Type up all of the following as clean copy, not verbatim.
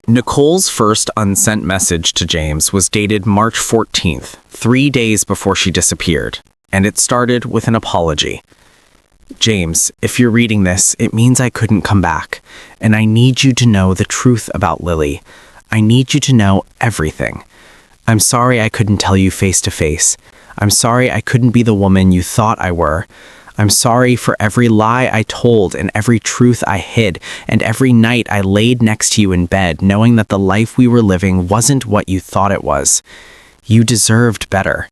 Nicole's first unsent message to James was dated March 14th, 3 days before she disappeared, and it started with an apology. James, if you're reading this, it means I couldn't come back, and I need you to know the truth about Lily. I need you to know everything. I'm sorry I couldn't tell you face to face. I'm sorry I couldn't be the woman you thought I were. I'm sorry for every lie I told and every truth I hid, and every night I laid next to you in bed, knowing that the life we were living wasn't what you thought it was. You deserved better.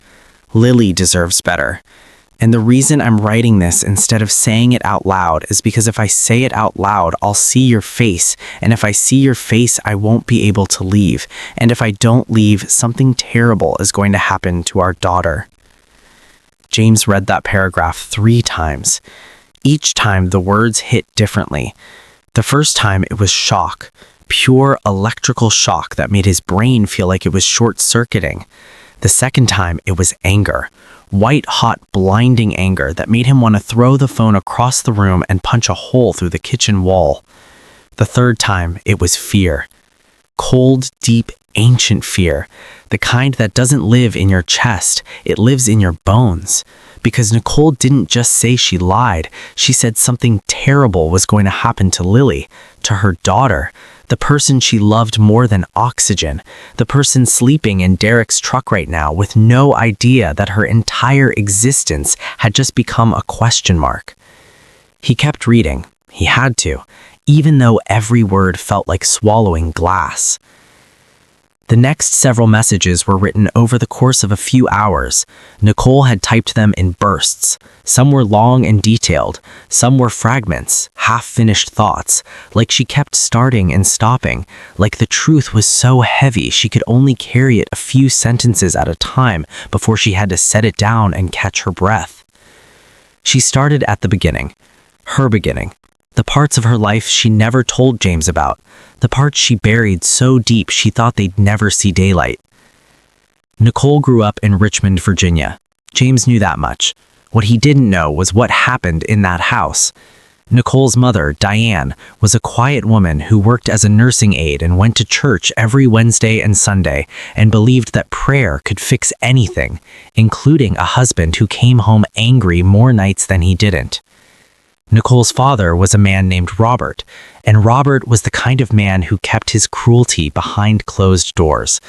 Lily deserves better. And the reason I'm writing this instead of saying it out loud is because if I say it out loud, I'll see your face. And if I see your face, I won't be able to leave. And if I don't leave, something terrible is going to happen to our daughter. James read that paragraph 3 times. Each time the words hit differently. The first time it was shock, pure electrical shock that made his brain feel like it was short-circuiting. The second time it was anger. White-hot, blinding anger that made him want to throw the phone across the room and punch a hole through the kitchen wall. The third time, it was fear. Cold, deep, ancient fear. The kind that doesn't live in your chest, it lives in your bones. Because Nicole didn't just say she lied, she said something terrible was going to happen to Lily, to her daughter. The person she loved more than oxygen, the person sleeping in Derek's truck right now with no idea that her entire existence had just become a question mark. He kept reading. He had to, even though every word felt like swallowing glass. The next several messages were written over the course of a few hours. Nicole had typed them in bursts. Some were long and detailed. Some were fragments, half-finished thoughts, like she kept starting and stopping, like the truth was so heavy she could only carry it a few sentences at a time before she had to set it down and catch her breath. She started at the beginning, her beginning, the parts of her life she never told James about, the parts she buried so deep she thought they'd never see daylight. Nicole grew up in Richmond, Virginia. James knew that much. What he didn't know was what happened in that house. Nicole's mother, Diane, was a quiet woman who worked as a nursing aide and went to church every Wednesday and Sunday and believed that prayer could fix anything, including a husband who came home angry more nights than he didn't. Nicole's father was a man named Robert, and Robert was the kind of man who kept his cruelty behind closed doors,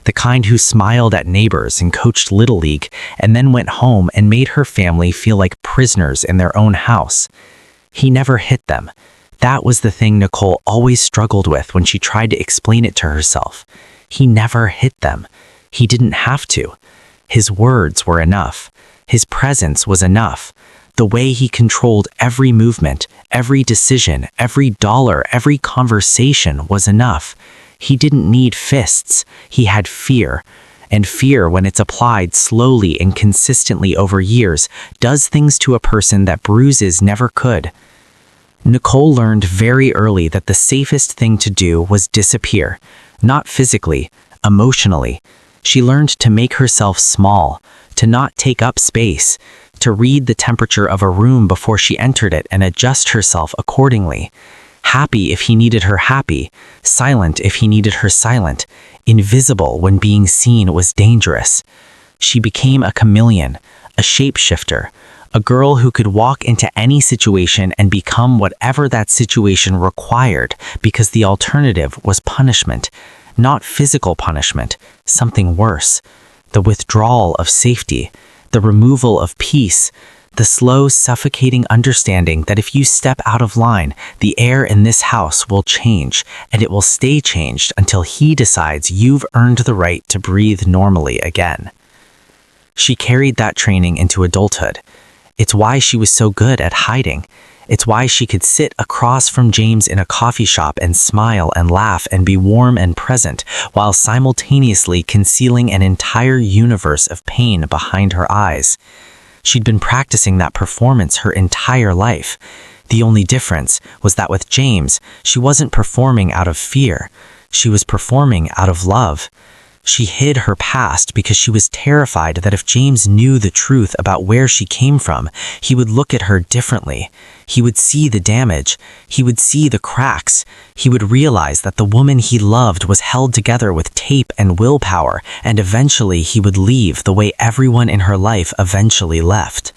the kind who smiled at neighbors and coached Little League and then went home and made her family feel like prisoners in their own house. He never hit them. That was the thing Nicole always struggled with when she tried to explain it to herself. He never hit them. He didn't have to. His words were enough. His presence was enough. The way he controlled every movement, every decision, every dollar, every conversation was enough. He didn't need fists. He had fear. And fear, when it's applied slowly and consistently over years, does things to a person that bruises never could. Nicole learned very early that the safest thing to do was disappear. Not physically, emotionally. She learned to make herself small, to not take up space, to read the temperature of a room before she entered it and adjust herself accordingly. Happy if he needed her happy, silent if he needed her silent, invisible when being seen was dangerous. She became a chameleon, a shapeshifter, a girl who could walk into any situation and become whatever that situation required because the alternative was punishment, not physical punishment, something worse, the withdrawal of safety, the removal of peace, the slow, suffocating understanding that if you step out of line, the air in this house will change, and it will stay changed until he decides you've earned the right to breathe normally again. She carried that training into adulthood. It's why she was so good at hiding. It's why she could sit across from James in a coffee shop and smile and laugh and be warm and present, while simultaneously concealing an entire universe of pain behind her eyes. She'd been practicing that performance her entire life. The only difference was that with James, she wasn't performing out of fear. She was performing out of love. She hid her past because she was terrified that if James knew the truth about where she came from, he would look at her differently. He would see the damage. He would see the cracks. He would realize that the woman he loved was held together with tape and willpower, and eventually he would leave the way everyone in her life eventually left.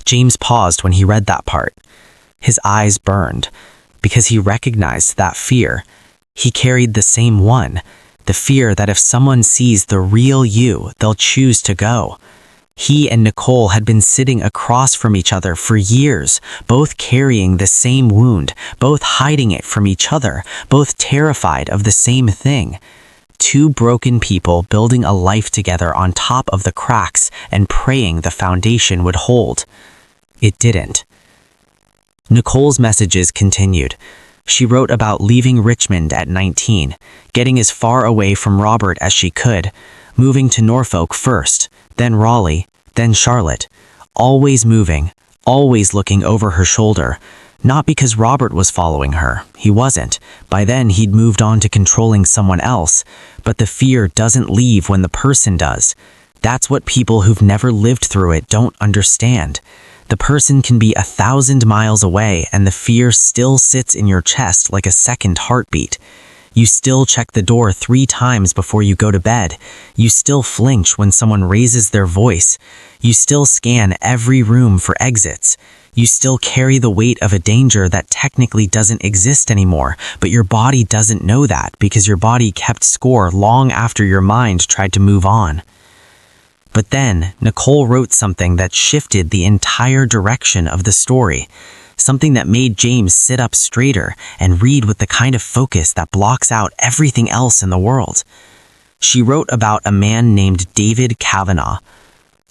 James paused when he read that part. His eyes burned, because he recognized that fear. He carried the same one. The fear that if someone sees the real you, they'll choose to go. He and Nicole had been sitting across from each other for years, both carrying the same wound, both hiding it from each other, both terrified of the same thing. Two broken people building a life together on top of the cracks and praying the foundation would hold. It didn't. Nicole's messages continued. She wrote about leaving Richmond at 19, getting as far away from Robert as she could, moving to Norfolk first, then Raleigh, then Charlotte, always moving, always looking over her shoulder, not because Robert was following her, he wasn't, by then he'd moved on to controlling someone else, but the fear doesn't leave when the person does. That's what people who've never lived through it don't understand. The person can be 1,000 miles away and the fear still sits in your chest like a second heartbeat. You still check the door 3 times before you go to bed. You still flinch when someone raises their voice. You still scan every room for exits. You still carry the weight of a danger that technically doesn't exist anymore, but your body doesn't know that because your body kept score long after your mind tried to move on. But then, Nicole wrote something that shifted the entire direction of the story, something that made James sit up straighter and read with the kind of focus that blocks out everything else in the world. She wrote about a man named David Kavanaugh.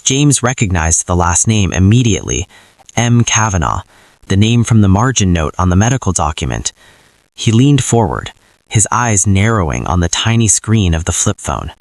James recognized the last name immediately, M. Kavanaugh, the name from the margin note on the medical document. He leaned forward, his eyes narrowing on the tiny screen of the flip phone.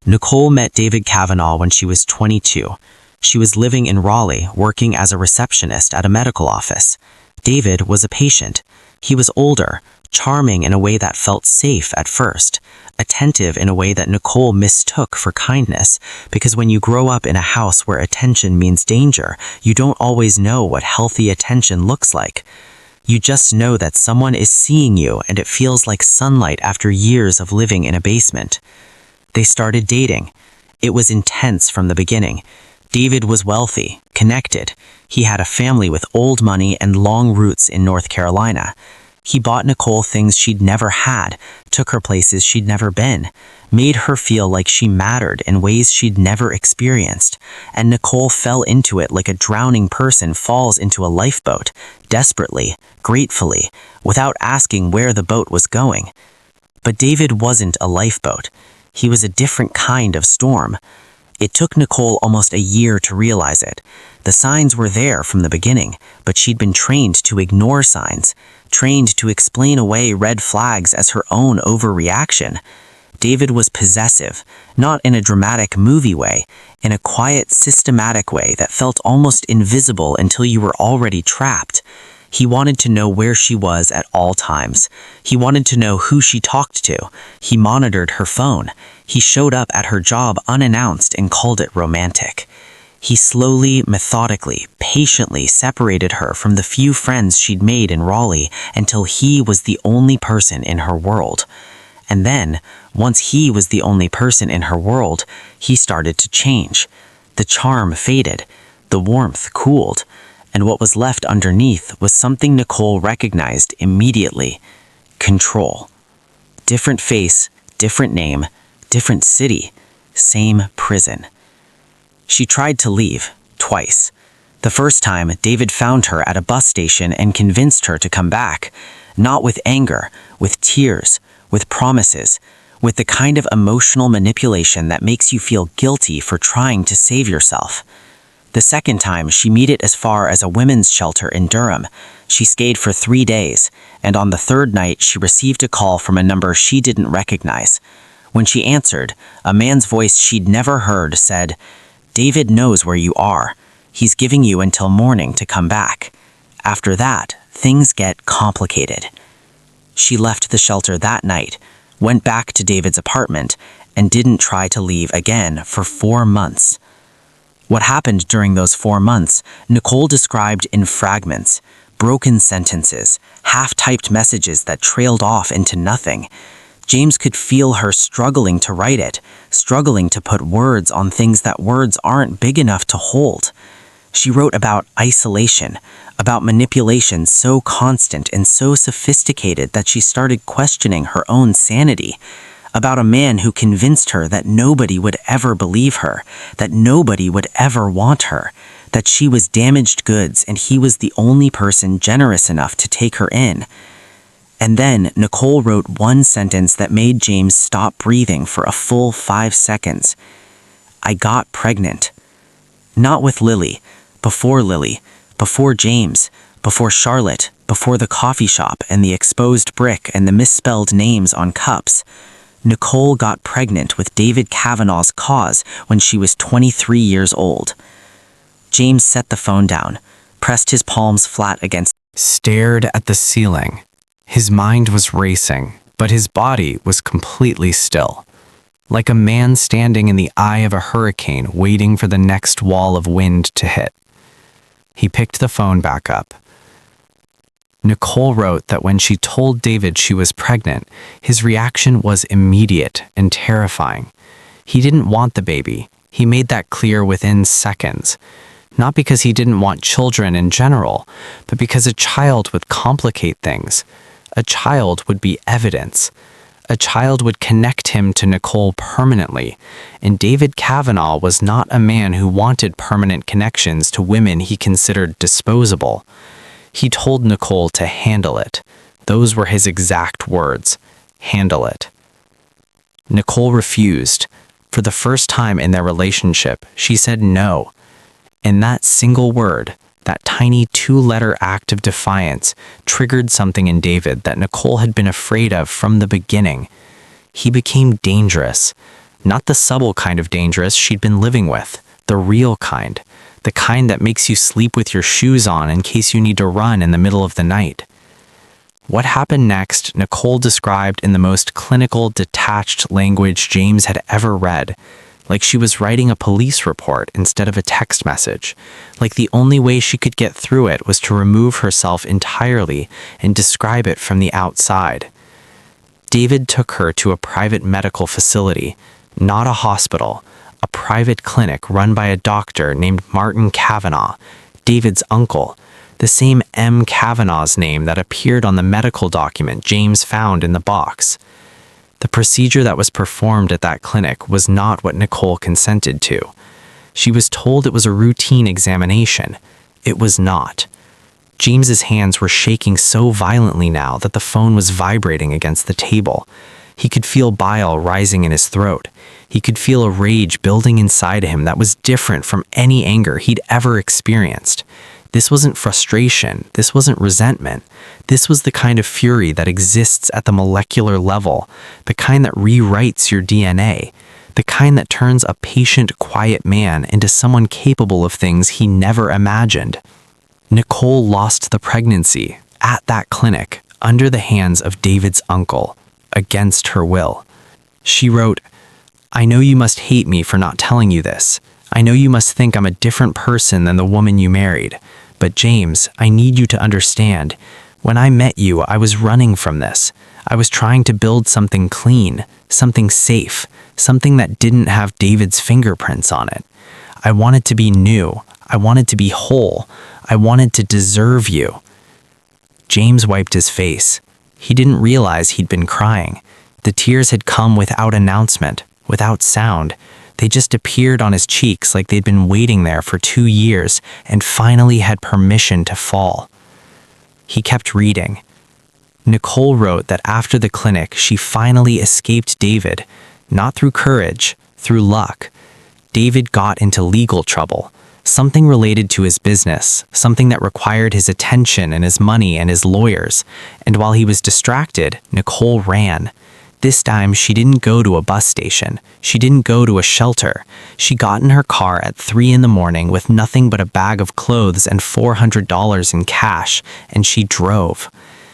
Nicole met David Kavanaugh when she was 22. She was living in Raleigh, working as a receptionist at a medical office. David was a patient. He was older, charming in a way that felt safe at first, attentive in a way that Nicole mistook for kindness, because when you grow up in a house where attention means danger, you don't always know what healthy attention looks like. You just know that someone is seeing you and it feels like sunlight after years of living in a basement. They started dating. It was intense from the beginning. David was wealthy, connected. He had a family with old money and long roots in North Carolina. He bought Nicole things she'd never had, took her places she'd never been, made her feel like she mattered in ways she'd never experienced, and Nicole fell into it like a drowning person falls into a lifeboat, desperately, gratefully, without asking where the boat was going. But David wasn't a lifeboat. He was a different kind of storm. It took Nicole almost a year to realize it. The signs were there from the beginning, but she'd been trained to ignore signs, trained to explain away red flags as her own overreaction. David was possessive, not in a dramatic movie way, in a quiet, systematic way that felt almost invisible until you were already trapped. He wanted to know where she was at all times. He wanted to know who she talked to. He monitored her phone. He showed up at her job unannounced and called it romantic. He slowly, methodically, patiently separated her from the few friends she'd made in Raleigh until he was the only person in her world. And then, once he was the only person in her world, he started to change. The charm faded. The warmth cooled. And what was left underneath was something Nicole recognized immediately: control. Different face, different name, different city, same prison. She tried to leave, twice. The first time, David found her at a bus station and convinced her to come back, not with anger, with tears, with promises, with the kind of emotional manipulation that makes you feel guilty for trying to save yourself. The second time, she made it as far as a women's shelter in Durham. She stayed for 3 days, and on the third night, she received a call from a number she didn't recognize. When she answered, a man's voice she'd never heard said, "David knows where you are. He's giving you until morning to come back." After that, things get complicated. She left the shelter that night, went back to David's apartment, and didn't try to leave again for 4 months. What happened during those 4 months, Nicole described in fragments, broken sentences, half-typed messages that trailed off into nothing. James could feel her struggling to write it, struggling to put words on things that words aren't big enough to hold. She wrote about isolation, about manipulation so constant and so sophisticated that she started questioning her own sanity, about a man who convinced her that nobody would ever believe her, that nobody would ever want her, that she was damaged goods and he was the only person generous enough to take her in. And then Nicole wrote one sentence that made James stop breathing for a full 5 seconds. I got pregnant. Not with Lily, before James, before Charlotte, before the coffee shop and the exposed brick and the misspelled names on cups. Nicole got pregnant with David Kavanaugh's cause when she was 23 years old. James set the phone down, pressed his palms flat against, stared at the ceiling. His mind was racing, but his body was completely still, like a man standing in the eye of a hurricane waiting for the next wall of wind to hit. He picked the phone back up. Nicole wrote that when she told David she was pregnant, his reaction was immediate and terrifying. He didn't want the baby. He made that clear within seconds. Not because he didn't want children in general, but because a child would complicate things. A child would be evidence. A child would connect him to Nicole permanently, and David Kavanaugh was not a man who wanted permanent connections to women he considered disposable. He told Nicole to handle it. Those were his exact words. Handle it. Nicole refused. For the first time in their relationship, she said no. And that single word, that tiny 2-letter act of defiance, triggered something in David that Nicole had been afraid of from the beginning. He became dangerous. Not the subtle kind of dangerous she'd been living with, the real kind. The kind that makes you sleep with your shoes on in case you need to run in the middle of the night. What happened next, Nicole described in the most clinical, detached language James had ever read, like she was writing a police report instead of a text message, like the only way she could get through it was to remove herself entirely and describe it from the outside. David took her to a private medical facility, not a hospital, a private clinic run by a doctor named Martin Kavanaugh, David's uncle, the same M. Kavanaugh's name that appeared on the medical document James found in the box. The procedure that was performed at that clinic was not what Nicole consented to. She was told it was a routine examination. It was not. James's hands were shaking so violently now that the phone was vibrating against the table. He could feel bile rising in his throat. He could feel a rage building inside him that was different from any anger he'd ever experienced. This wasn't frustration. This wasn't resentment. This was the kind of fury that exists at the molecular level, the kind that rewrites your DNA, the kind that turns a patient, quiet man into someone capable of things he never imagined. Nicole lost the pregnancy at that clinic under the hands of David's uncle, against her will. She wrote, I know you must hate me for not telling you this. I know you must think I'm a different person than the woman you married. But James, I need you to understand. When I met you, I was running from this. I was trying to build something clean, something safe, something that didn't have David's fingerprints on it. I wanted to be new. I wanted to be whole. I wanted to deserve you. James wiped his face. He didn't realize he'd been crying. The tears had come without announcement, without sound. They just appeared on his cheeks like they'd been waiting there for 2 years and finally had permission to fall. He kept reading. Nicole wrote that after the clinic, she finally escaped David, not through courage, through luck. David got into legal trouble, something related to his business, something that required his attention and his money and his lawyers. And while he was distracted, Nicole ran. This time, she didn't go to a bus station. She didn't go to a shelter. She got in her car at 3 a.m. with nothing but a bag of clothes and $400 in cash, and she drove.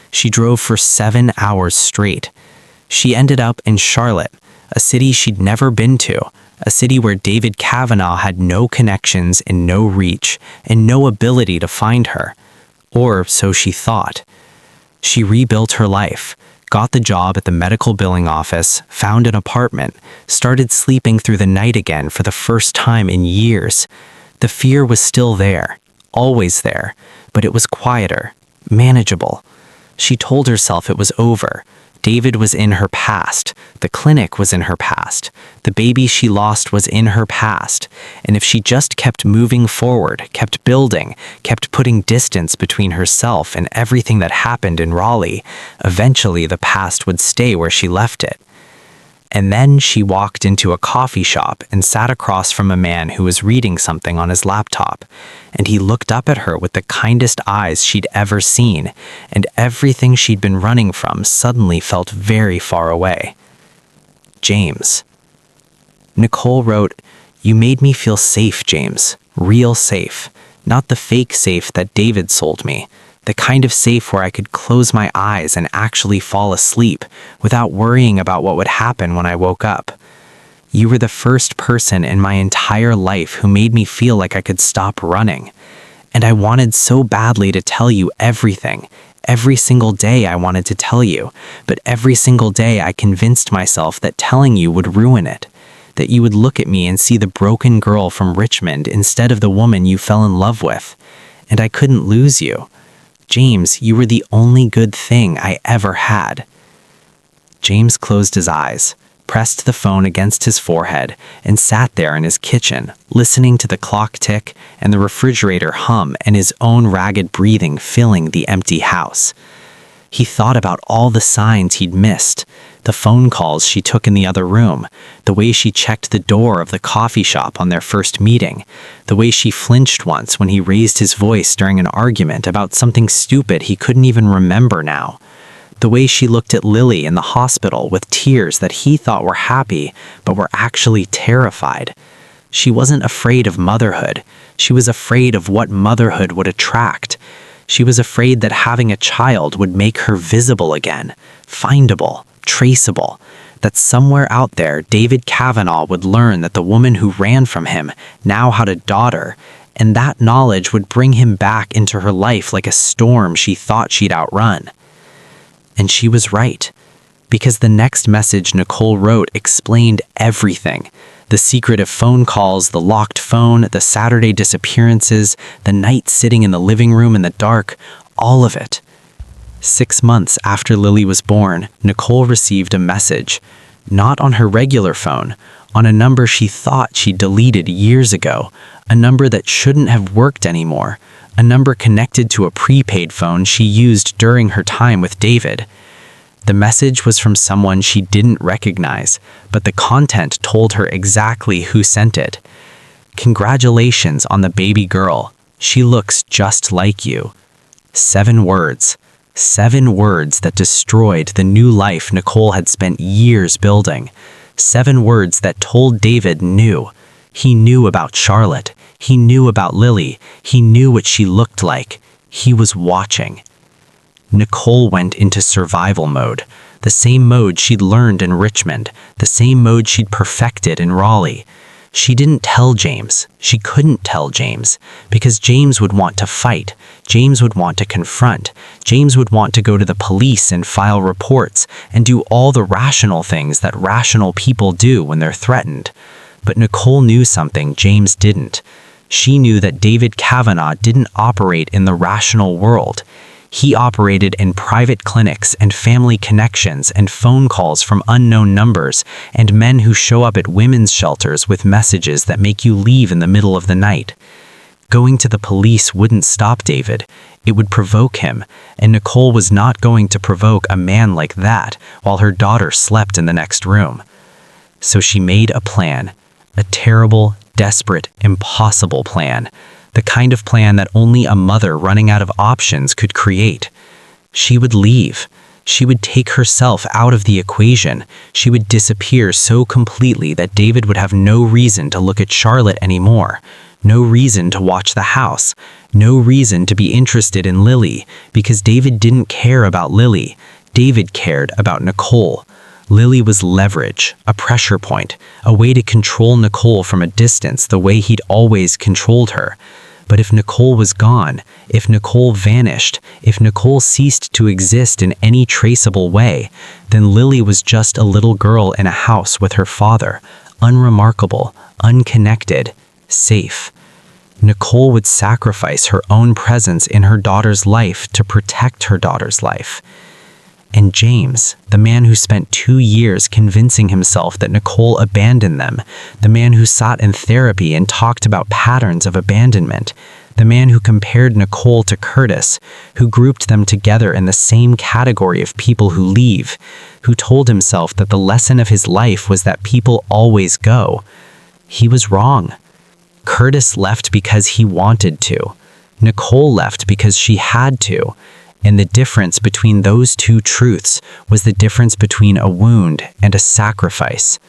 She drove for 7 hours straight. She ended up in Charlotte, a city she'd never been to, a city where David Kavanaugh had no connections and no reach and no ability to find her. Or so she thought. She rebuilt her life, got the job at the medical billing office, found an apartment, started sleeping through the night again for the first time in years. The fear was still there, always there, but it was quieter, manageable. She told herself it was over. David was in her past. The clinic was in her past. The baby she lost was in her past. And if she just kept moving forward, kept building, kept putting distance between herself and everything that happened in Raleigh, eventually the past would stay where she left it. And then she walked into a coffee shop and sat across from a man who was reading something on his laptop. And he looked up at her with the kindest eyes she'd ever seen, and everything she'd been running from suddenly felt very far away. James. Nicole wrote, "You made me feel safe, James. Real safe. Not the fake safe that David sold me. The kind of safe where I could close my eyes and actually fall asleep without worrying about what would happen when I woke up. You were the first person in my entire life who made me feel like I could stop running. And I wanted so badly to tell you everything. Every single day I wanted to tell you, but every single day I convinced myself that telling you would ruin it. That you would look at me and see the broken girl from Richmond instead of the woman you fell in love with. And I couldn't lose you. James, you were the only good thing I ever had." James closed his eyes, pressed the phone against his forehead, and sat there in his kitchen, listening to the clock tick and the refrigerator hum and his own ragged breathing filling the empty house. He thought about all the signs he'd missed, the phone calls she took in the other room, the way she checked the door of the coffee shop on their first meeting, the way she flinched once when he raised his voice during an argument about something stupid he couldn't even remember now, the way she looked at Lily in the hospital with tears that he thought were happy but were actually terrified. She wasn't afraid of motherhood. She was afraid of what motherhood would attract. She was afraid that having a child would make her visible again, findable, traceable, that somewhere out there David Kavanaugh would learn that the woman who ran from him now had a daughter, and that knowledge would bring him back into her life like a storm she thought she'd outrun. And she was right, because the next message Nicole wrote explained everything. The secretive phone calls, the locked phone, the Saturday disappearances, the night sitting in the living room in the dark, all of it. 6 months after Lily was born, Nicole received a message, not on her regular phone, on a number she thought she deleted years ago, a number that shouldn't have worked anymore, a number connected to a prepaid phone she used during her time with David. The message was from someone she didn't recognize, but the content told her exactly who sent it. "Congratulations on the baby girl. She looks just like you." 7 words. 7 words that destroyed the new life Nicole had spent years building. 7 words that told David knew. He knew about Charlotte. He knew about Lily. He knew what she looked like. He was watching. Nicole went into survival mode, the same mode she'd learned in Richmond, the same mode she'd perfected in Raleigh. She didn't tell James. She couldn't tell James, because James would want to fight. James would want to confront. James would want to go to the police and file reports and do all the rational things that rational people do when they're threatened. But Nicole knew something James didn't. She knew that David Kavanaugh didn't operate in the rational world. He operated in private clinics and family connections and phone calls from unknown numbers and men who show up at women's shelters with messages that make you leave in the middle of the night. Going to the police wouldn't stop David. It would provoke him, and Nicole was not going to provoke a man like that while her daughter slept in the next room. So she made a plan, a terrible, desperate, impossible plan. The kind of plan that only a mother running out of options could create. She would leave. She would take herself out of the equation. She would disappear so completely that David would have no reason to look at Charlotte anymore, no reason to watch the house, no reason to be interested in Lily, because David didn't care about Lily. David cared about Nicole. Lily was leverage, a pressure point, a way to control Nicole from a distance the way he'd always controlled her. But if Nicole was gone, if Nicole vanished, if Nicole ceased to exist in any traceable way, then Lily was just a little girl in a house with her father, unremarkable, unconnected, safe. Nicole would sacrifice her own presence in her daughter's life to protect her daughter's life. And James, the man who spent 2 years convincing himself that Nicole abandoned them, the man who sat in therapy and talked about patterns of abandonment, the man who compared Nicole to Curtis, who grouped them together in the same category of people who leave, who told himself that the lesson of his life was that people always go. He was wrong. Curtis left because he wanted to. Nicole left because she had to. And the difference between those two truths was the difference between a wound and a sacrifice.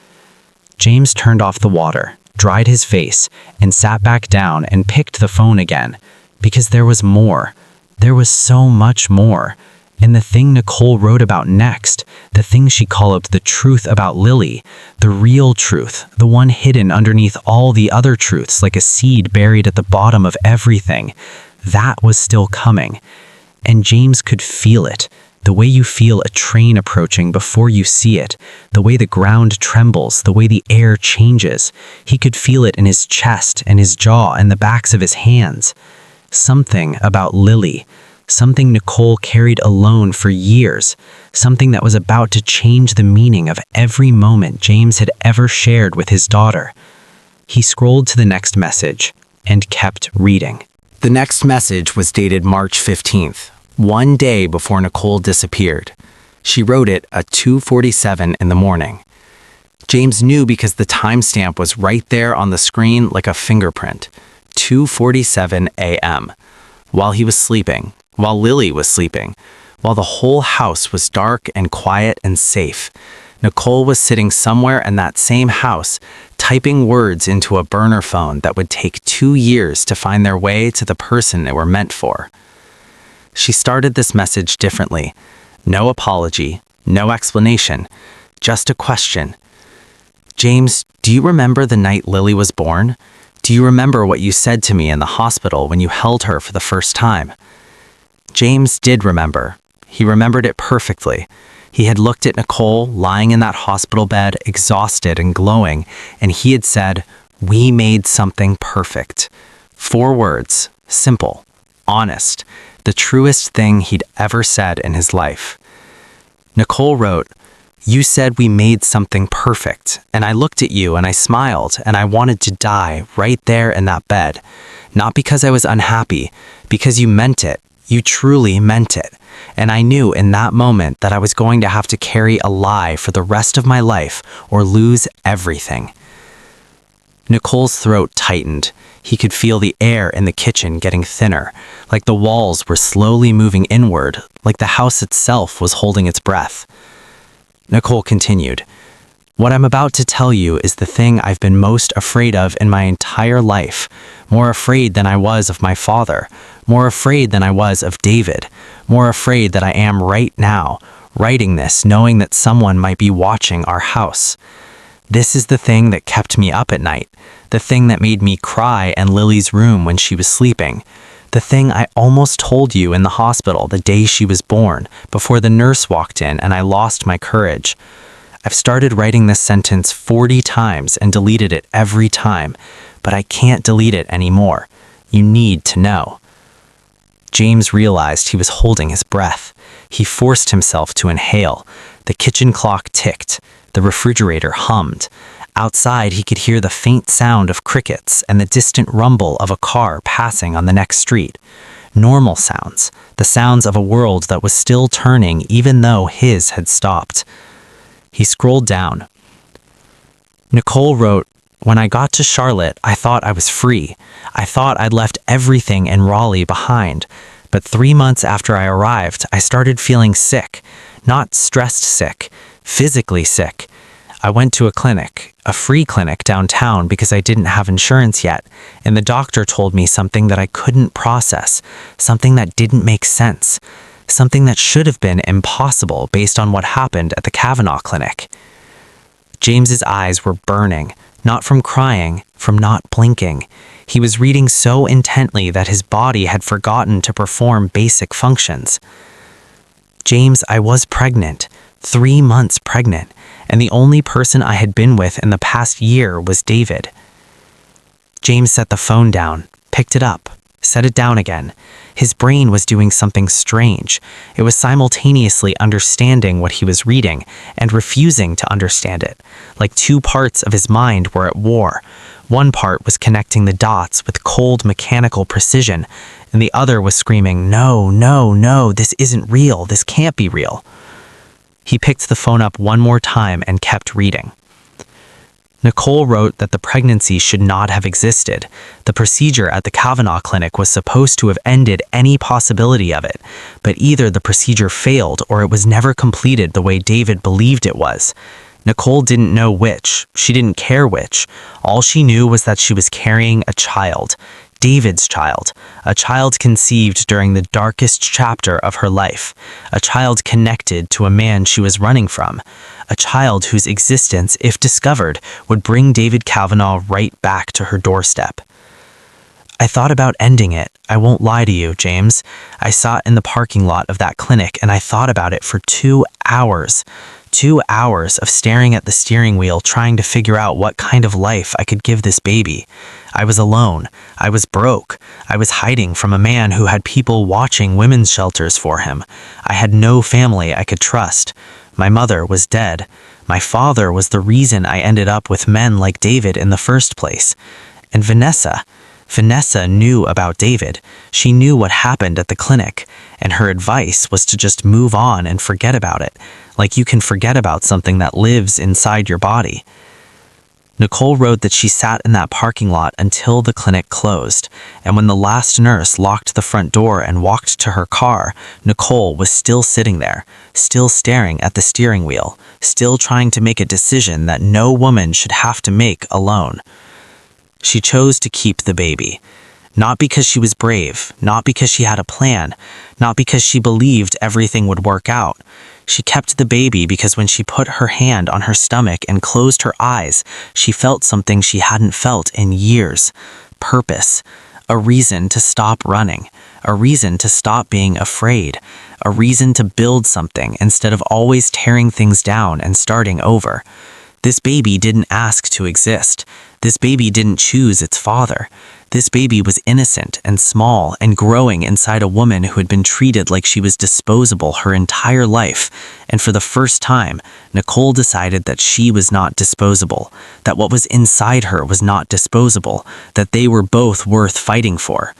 James turned off the water, dried his face, and sat back down and picked the phone again. Because there was more. There was so much more. And the thing Nicole wrote about next, the thing she called the truth about Lily, the real truth, the one hidden underneath all the other truths like a seed buried at the bottom of everything, that was still coming. And James could feel it, the way you feel a train approaching before you see it, the way the ground trembles, the way the air changes. He could feel it in his chest and his jaw and the backs of his hands. Something about Lily, something Nicole carried alone for years, something that was about to change the meaning of every moment James had ever shared with his daughter. He scrolled to the next message and kept reading. The next message was dated March 15th, 1 day before Nicole disappeared. She wrote it at 2:47 in the morning. James knew because the timestamp was right there on the screen like a fingerprint. 2:47 a.m. While he was sleeping, while Lily was sleeping, while the whole house was dark and quiet and safe. Nicole was sitting somewhere in that same house, typing words into a burner phone that would take 2 years to find their way to the person they were meant for. She started this message differently. No apology, no explanation, just a question. James, do you remember the night Lily was born? Do you remember what you said to me in the hospital when you held her for the first time? James did remember. He remembered it perfectly. He had looked at Nicole lying in that hospital bed, exhausted and glowing, and he had said, "We made something perfect." 4 words, simple, honest, the truest thing he'd ever said in his life. Nicole wrote, "You said we made something perfect, and I looked at you and I smiled and I wanted to die right there in that bed. Not because I was unhappy, because you meant it. You truly meant it. And I knew in that moment that I was going to have to carry a lie for the rest of my life or lose everything." Nicole's throat tightened. He could feel the air in the kitchen getting thinner, like the walls were slowly moving inward, like the house itself was holding its breath. Nicole continued, "What I'm about to tell you is the thing I've been most afraid of in my entire life, more afraid than I was of my father, more afraid than I was of David, more afraid that I am right now, writing this knowing that someone might be watching our house. This is the thing that kept me up at night, the thing that made me cry in Lily's room when she was sleeping, the thing I almost told you in the hospital the day she was born, before the nurse walked in and I lost my courage. I've started writing this sentence 40 times and deleted it every time, but I can't delete it anymore. You need to know." James realized he was holding his breath. He forced himself to inhale. The kitchen clock ticked. The refrigerator hummed. Outside, he could hear the faint sound of crickets and the distant rumble of a car passing on the next street. Normal sounds, the sounds of a world that was still turning even though his had stopped. He scrolled down. Nicole wrote, "When I got to Charlotte, I thought I was free. I thought I'd left everything in Raleigh behind. But 3 months after I arrived, I started feeling sick. Not stressed sick, physically sick. I went to a clinic, a free clinic downtown because I didn't have insurance yet, and the doctor told me something that I couldn't process, something that didn't make sense. something that should have been impossible based on what happened at the Kavanaugh clinic. James's eyes were burning, not from crying, from not blinking. He was reading so intently that his body had forgotten to perform basic functions. James, I was pregnant, 3 months pregnant, and the only person I had been with in the past year was David. James set the phone down, picked it up, set it down again. His brain was doing something strange. It was simultaneously understanding what he was reading and refusing to understand it, like two parts of his mind were at war. One part was connecting the dots with cold mechanical precision, and the other was screaming, "No, no, no, this isn't real, this can't be real." He picked the phone up one more time and kept reading. Nicole wrote that the pregnancy should not have existed. The procedure at the Kavanaugh clinic was supposed to have ended any possibility of it, but either the procedure failed or it was never completed the way David believed it was. Nicole didn't know which. She didn't care which. All she knew was that she was carrying a child. David's child, a child conceived during the darkest chapter of her life, a child connected to a man she was running from, a child whose existence, if discovered, would bring David Kavanaugh right back to her doorstep. I thought about ending it. I won't lie to you, James. I sat in the parking lot of that clinic and I thought about it for 2 hours. 2 hours of staring at the steering wheel trying to figure out what kind of life I could give this baby. I was alone. I was broke. I was hiding from a man who had people watching women's shelters for him. I had no family I could trust. My mother was dead. My father was the reason I ended up with men like David in the first place. And Vanessa knew about David. She knew what happened at the clinic, and her advice was to just move on and forget about it, like you can forget about something that lives inside your body. Nicole wrote that she sat in that parking lot until the clinic closed, and when the last nurse locked the front door and walked to her car, Nicole was still sitting there, still staring at the steering wheel, still trying to make a decision that no woman should have to make alone. She chose to keep the baby. Not because she was brave, not because she had a plan, not because she believed everything would work out. She kept the baby because when she put her hand on her stomach and closed her eyes, she felt something she hadn't felt in years. Purpose. A reason to stop running. A reason to stop being afraid. A reason to build something instead of always tearing things down and starting over. This baby didn't ask to exist. This baby didn't choose its father. This baby was innocent and small and growing inside a woman who had been treated like she was disposable her entire life. And for the first time, Nicole decided that she was not disposable, that what was inside her was not disposable, that they were both worth fighting for.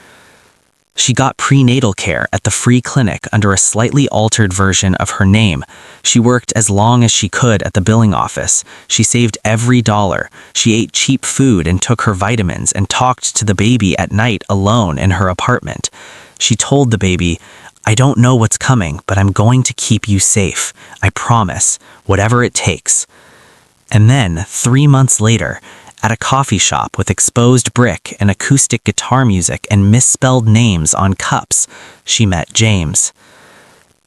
She got prenatal care at the free clinic under a slightly altered version of her name. She worked as long as she could at the billing office. She saved every dollar. She ate cheap food and took her vitamins and talked to the baby at night alone in her apartment. She told the baby, "I don't know what's coming, but I'm going to keep you safe. I promise, whatever it takes." And then, 3 months later, at a coffee shop with exposed brick and acoustic guitar music and misspelled names on cups, she met James.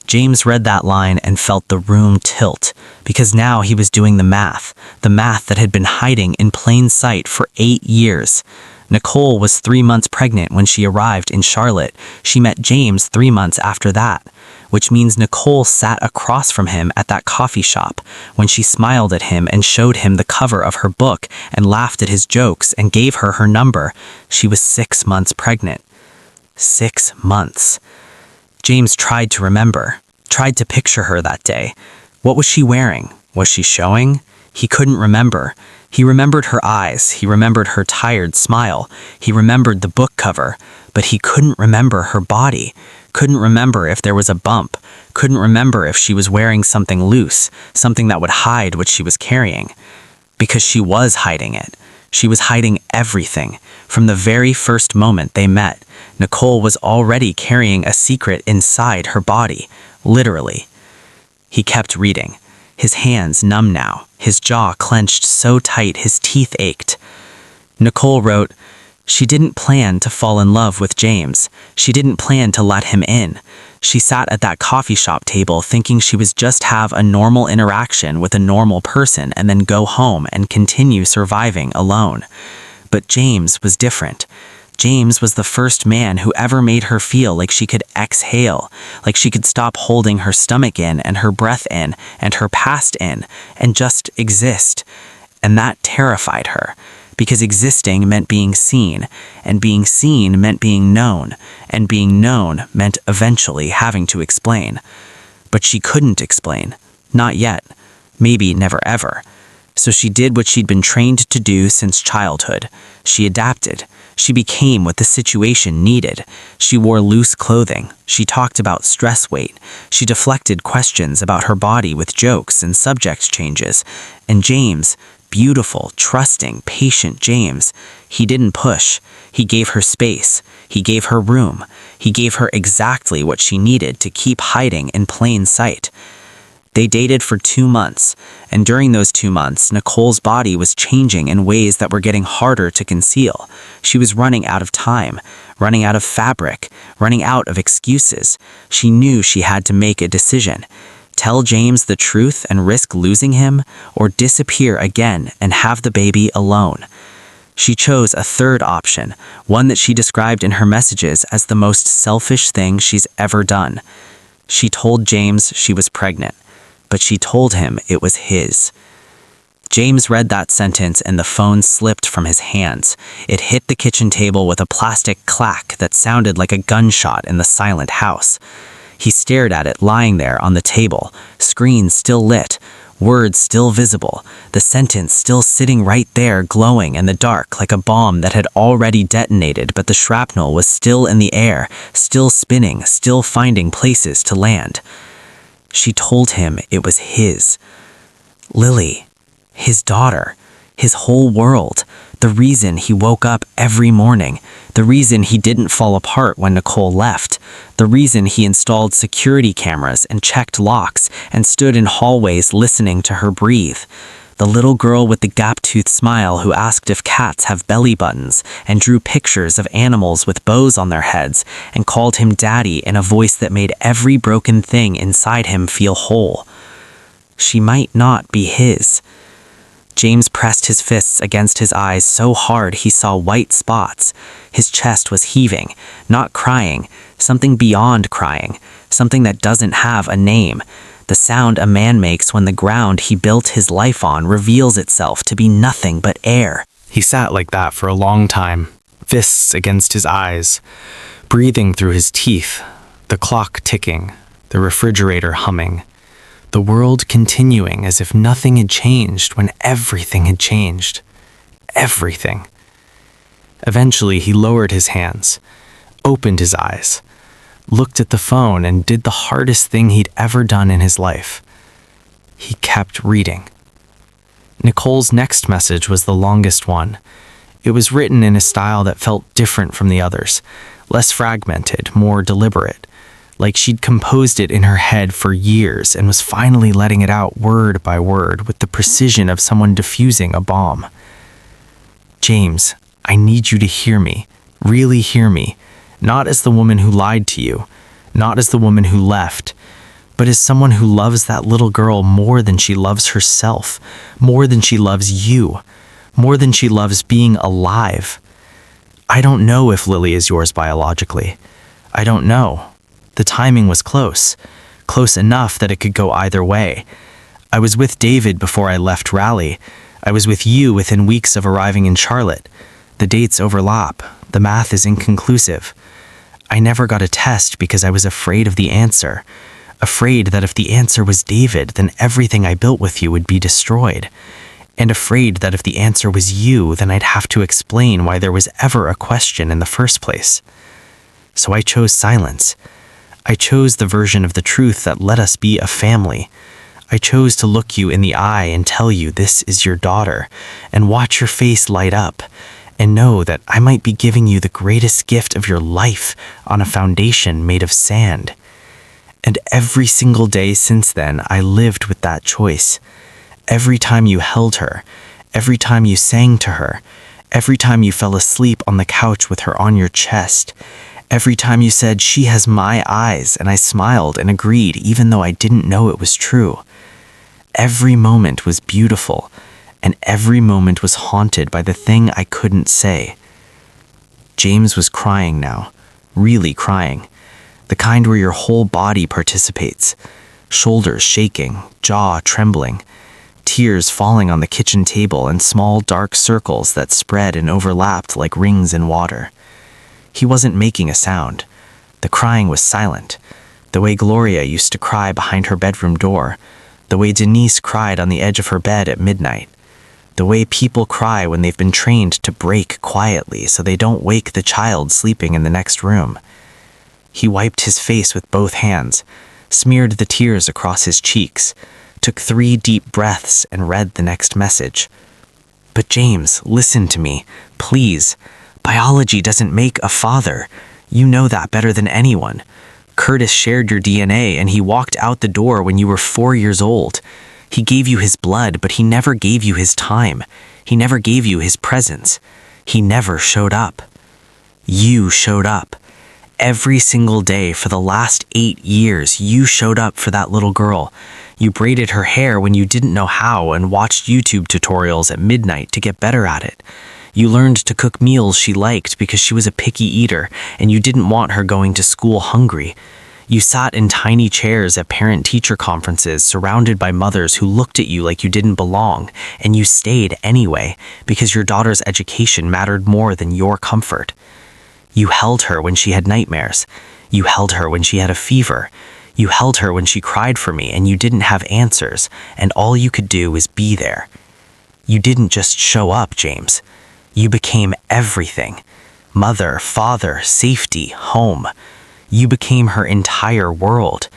James read that line and felt the room tilt, because now he was doing the math that had been hiding in plain sight for 8 years. Nicole was 3 months pregnant when she arrived in Charlotte. She met James 3 months after that, which means Nicole sat across from him at that coffee shop when she smiled at him and showed him the cover of her book and laughed at his jokes and gave her her number. She was 6 months pregnant. 6 months. James tried to remember, tried to picture her that day. What was she wearing? Was she showing? He couldn't remember. He remembered her eyes. He remembered her tired smile. He remembered the book cover, but he couldn't remember her body. Couldn't remember if there was a bump. Couldn't remember if she was wearing something loose, something that would hide what she was carrying. Because she was hiding it. She was hiding everything. From the very first moment they met, Nicole was already carrying a secret inside her body, literally. He kept reading. His hands numb now, his jaw clenched so tight his teeth ached. Nicole wrote, "She didn't plan to fall in love with James. She didn't plan to let him in. She sat at that coffee shop table thinking she was just have a normal interaction with a normal person and then go home and continue surviving alone. But James was different. James was the first man who ever made her feel like she could exhale, like she could stop holding her stomach in and her breath in and her past in and just exist. And that terrified her, because existing meant being seen, and being seen meant being known, and being known meant eventually having to explain. But she couldn't explain. Not yet. Maybe never ever. So she did what she'd been trained to do since childhood. She adapted. She became what the situation needed. She wore loose clothing. She talked about stress weight. She deflected questions about her body with jokes and subject changes. And James, beautiful, trusting, patient James, he didn't push. He gave her space. He gave her room. He gave her exactly what she needed to keep hiding in plain sight. They dated for 2 months, and during those 2 months, Nicole's body was changing in ways that were getting harder to conceal. She was running out of time, running out of fabric, running out of excuses. She knew she had to make a decision. Tell James the truth and risk losing him, or disappear again and have the baby alone. She chose a third option, one that she described in her messages as the most selfish thing she's ever done. She told James she was pregnant, but she told him it was his. James read that sentence and the phone slipped from his hands. It hit the kitchen table with a plastic clack that sounded like a gunshot in the silent house. He stared at it lying there on the table, screen still lit, words still visible, the sentence still sitting right there glowing in the dark like a bomb that had already detonated, but the shrapnel was still in the air, still spinning, still finding places to land. She told him it was his. Lily, his daughter, his whole world, the reason he woke up every morning, the reason he didn't fall apart when Nicole left, the reason he installed security cameras and checked locks and stood in hallways listening to her breathe. The little girl with the gap-toothed smile who asked if cats have belly buttons and drew pictures of animals with bows on their heads and called him daddy in a voice that made every broken thing inside him feel whole. She might not be his. James pressed his fists against his eyes so hard he saw white spots. His chest was heaving, not crying, something beyond crying, something that doesn't have a name. The sound a man makes when the ground he built his life on reveals itself to be nothing but air. He sat like that for a long time, fists against his eyes, breathing through his teeth, the clock ticking, the refrigerator humming, the world continuing as if nothing had changed when everything had changed. Everything. Eventually, he lowered his hands, opened his eyes, looked at the phone, and did the hardest thing he'd ever done in his life. He kept reading. Nicole's next message was the longest one. It was written in a style that felt different from the others, less fragmented, more deliberate, like she'd composed it in her head for years and was finally letting it out word by word with the precision of someone diffusing a bomb. James, I need you to hear me, really hear me. Not as the woman who lied to you, not as the woman who left, but as someone who loves that little girl more than she loves herself, more than she loves you, more than she loves being alive. I don't know if Lily is yours biologically. I don't know. The timing was close enough that it could go either way. I was with David before I left Raleigh. I was with you within weeks of arriving in Charlotte. The dates overlap. The math is inconclusive. I never got a test because I was afraid of the answer. Afraid that if the answer was David, then everything I built with you would be destroyed. And afraid that if the answer was you, then I'd have to explain why there was ever a question in the first place. So I chose silence. I chose the version of the truth that let us be a family. I chose to look you in the eye and tell you this is your daughter, and watch your face light up, and know that I might be giving you the greatest gift of your life on a foundation made of sand. And every single day since then, I lived with that choice. Every time you held her, every time you sang to her, every time you fell asleep on the couch with her on your chest, Every time you said, "She has my eyes," and I smiled and agreed even though I didn't know it was true. Every moment was beautiful, and every moment was haunted by the thing I couldn't say. James was crying now, really crying, the kind where your whole body participates, shoulders shaking, jaw trembling, tears falling on the kitchen table and small dark circles that spread and overlapped like rings in water. He wasn't making a sound. The crying was silent, the way Gloria used to cry behind her bedroom door, the way Denise cried on the edge of her bed at midnight, the way people cry when they've been trained to break quietly so they don't wake the child sleeping in the next room. He wiped his face with both hands, smeared the tears across his cheeks, took 3 deep breaths and read the next message. "But James, listen to me, please. Biology doesn't make a father. You know that better than anyone. Curtis shared your DNA and he walked out the door when you were 4 years old. He gave you his blood, but he never gave you his time. He never gave you his presence. He never showed up. You showed up. Every single day for the last 8 years, you showed up for that little girl. You braided her hair when you didn't know how and watched YouTube tutorials at midnight to get better at it. You learned to cook meals she liked because she was a picky eater and you didn't want her going to school hungry. You sat in tiny chairs at parent-teacher conferences surrounded by mothers who looked at you like you didn't belong, and you stayed anyway because your daughter's education mattered more than your comfort. You held her when she had nightmares. You held her when she had a fever. You held her when she cried for me and you didn't have answers, and all you could do was be there. You didn't just show up, James. You became everything. Mother, father, safety, home. You became her entire world.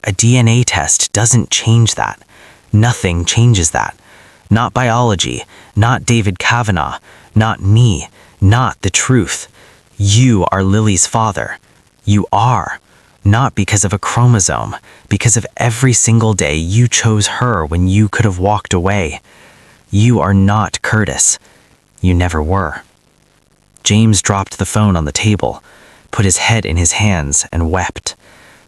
A DNA test doesn't change that. Nothing changes that. Not biology, not David Kavanaugh, not me, not the truth. You are Lily's father. You are. Not because of a chromosome, because of every single day you chose her when you could have walked away. You are not Curtis. You never were. James dropped the phone on the table, put his head in his hands, and wept.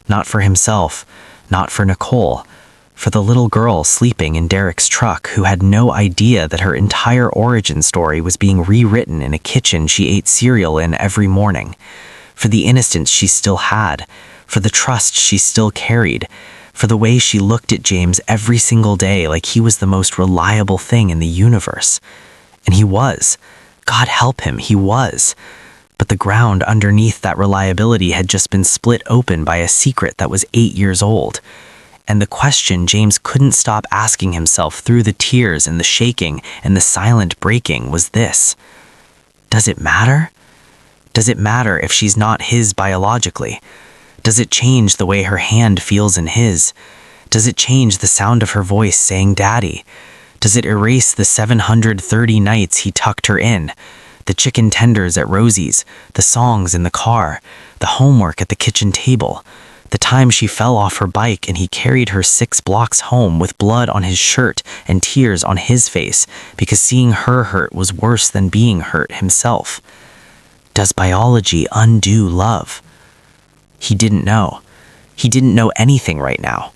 Not for himself, not for Nicole, for the little girl sleeping in Derek's truck who had no idea that her entire origin story was being rewritten in a kitchen she ate cereal in every morning, for the innocence she still had, for the trust she still carried, for the way she looked at James every single day like he was the most reliable thing in the universe. And he was. God help him, he was. But the ground underneath that reliability had just been split open by a secret that was 8 years old. And the question James couldn't stop asking himself through the tears and the shaking and the silent breaking was this: does it matter? Does it matter if she's not his biologically? Does it change the way her hand feels in his? Does it change the sound of her voice saying "Daddy"? Does it erase the 730 nights he tucked her in? The chicken tenders at Rosie's, the songs in the car, the homework at the kitchen table, the time she fell off her bike and he carried her 6 blocks home with blood on his shirt and tears on his face because seeing her hurt was worse than being hurt himself. Does biology undo love? He didn't know. He didn't know anything right now.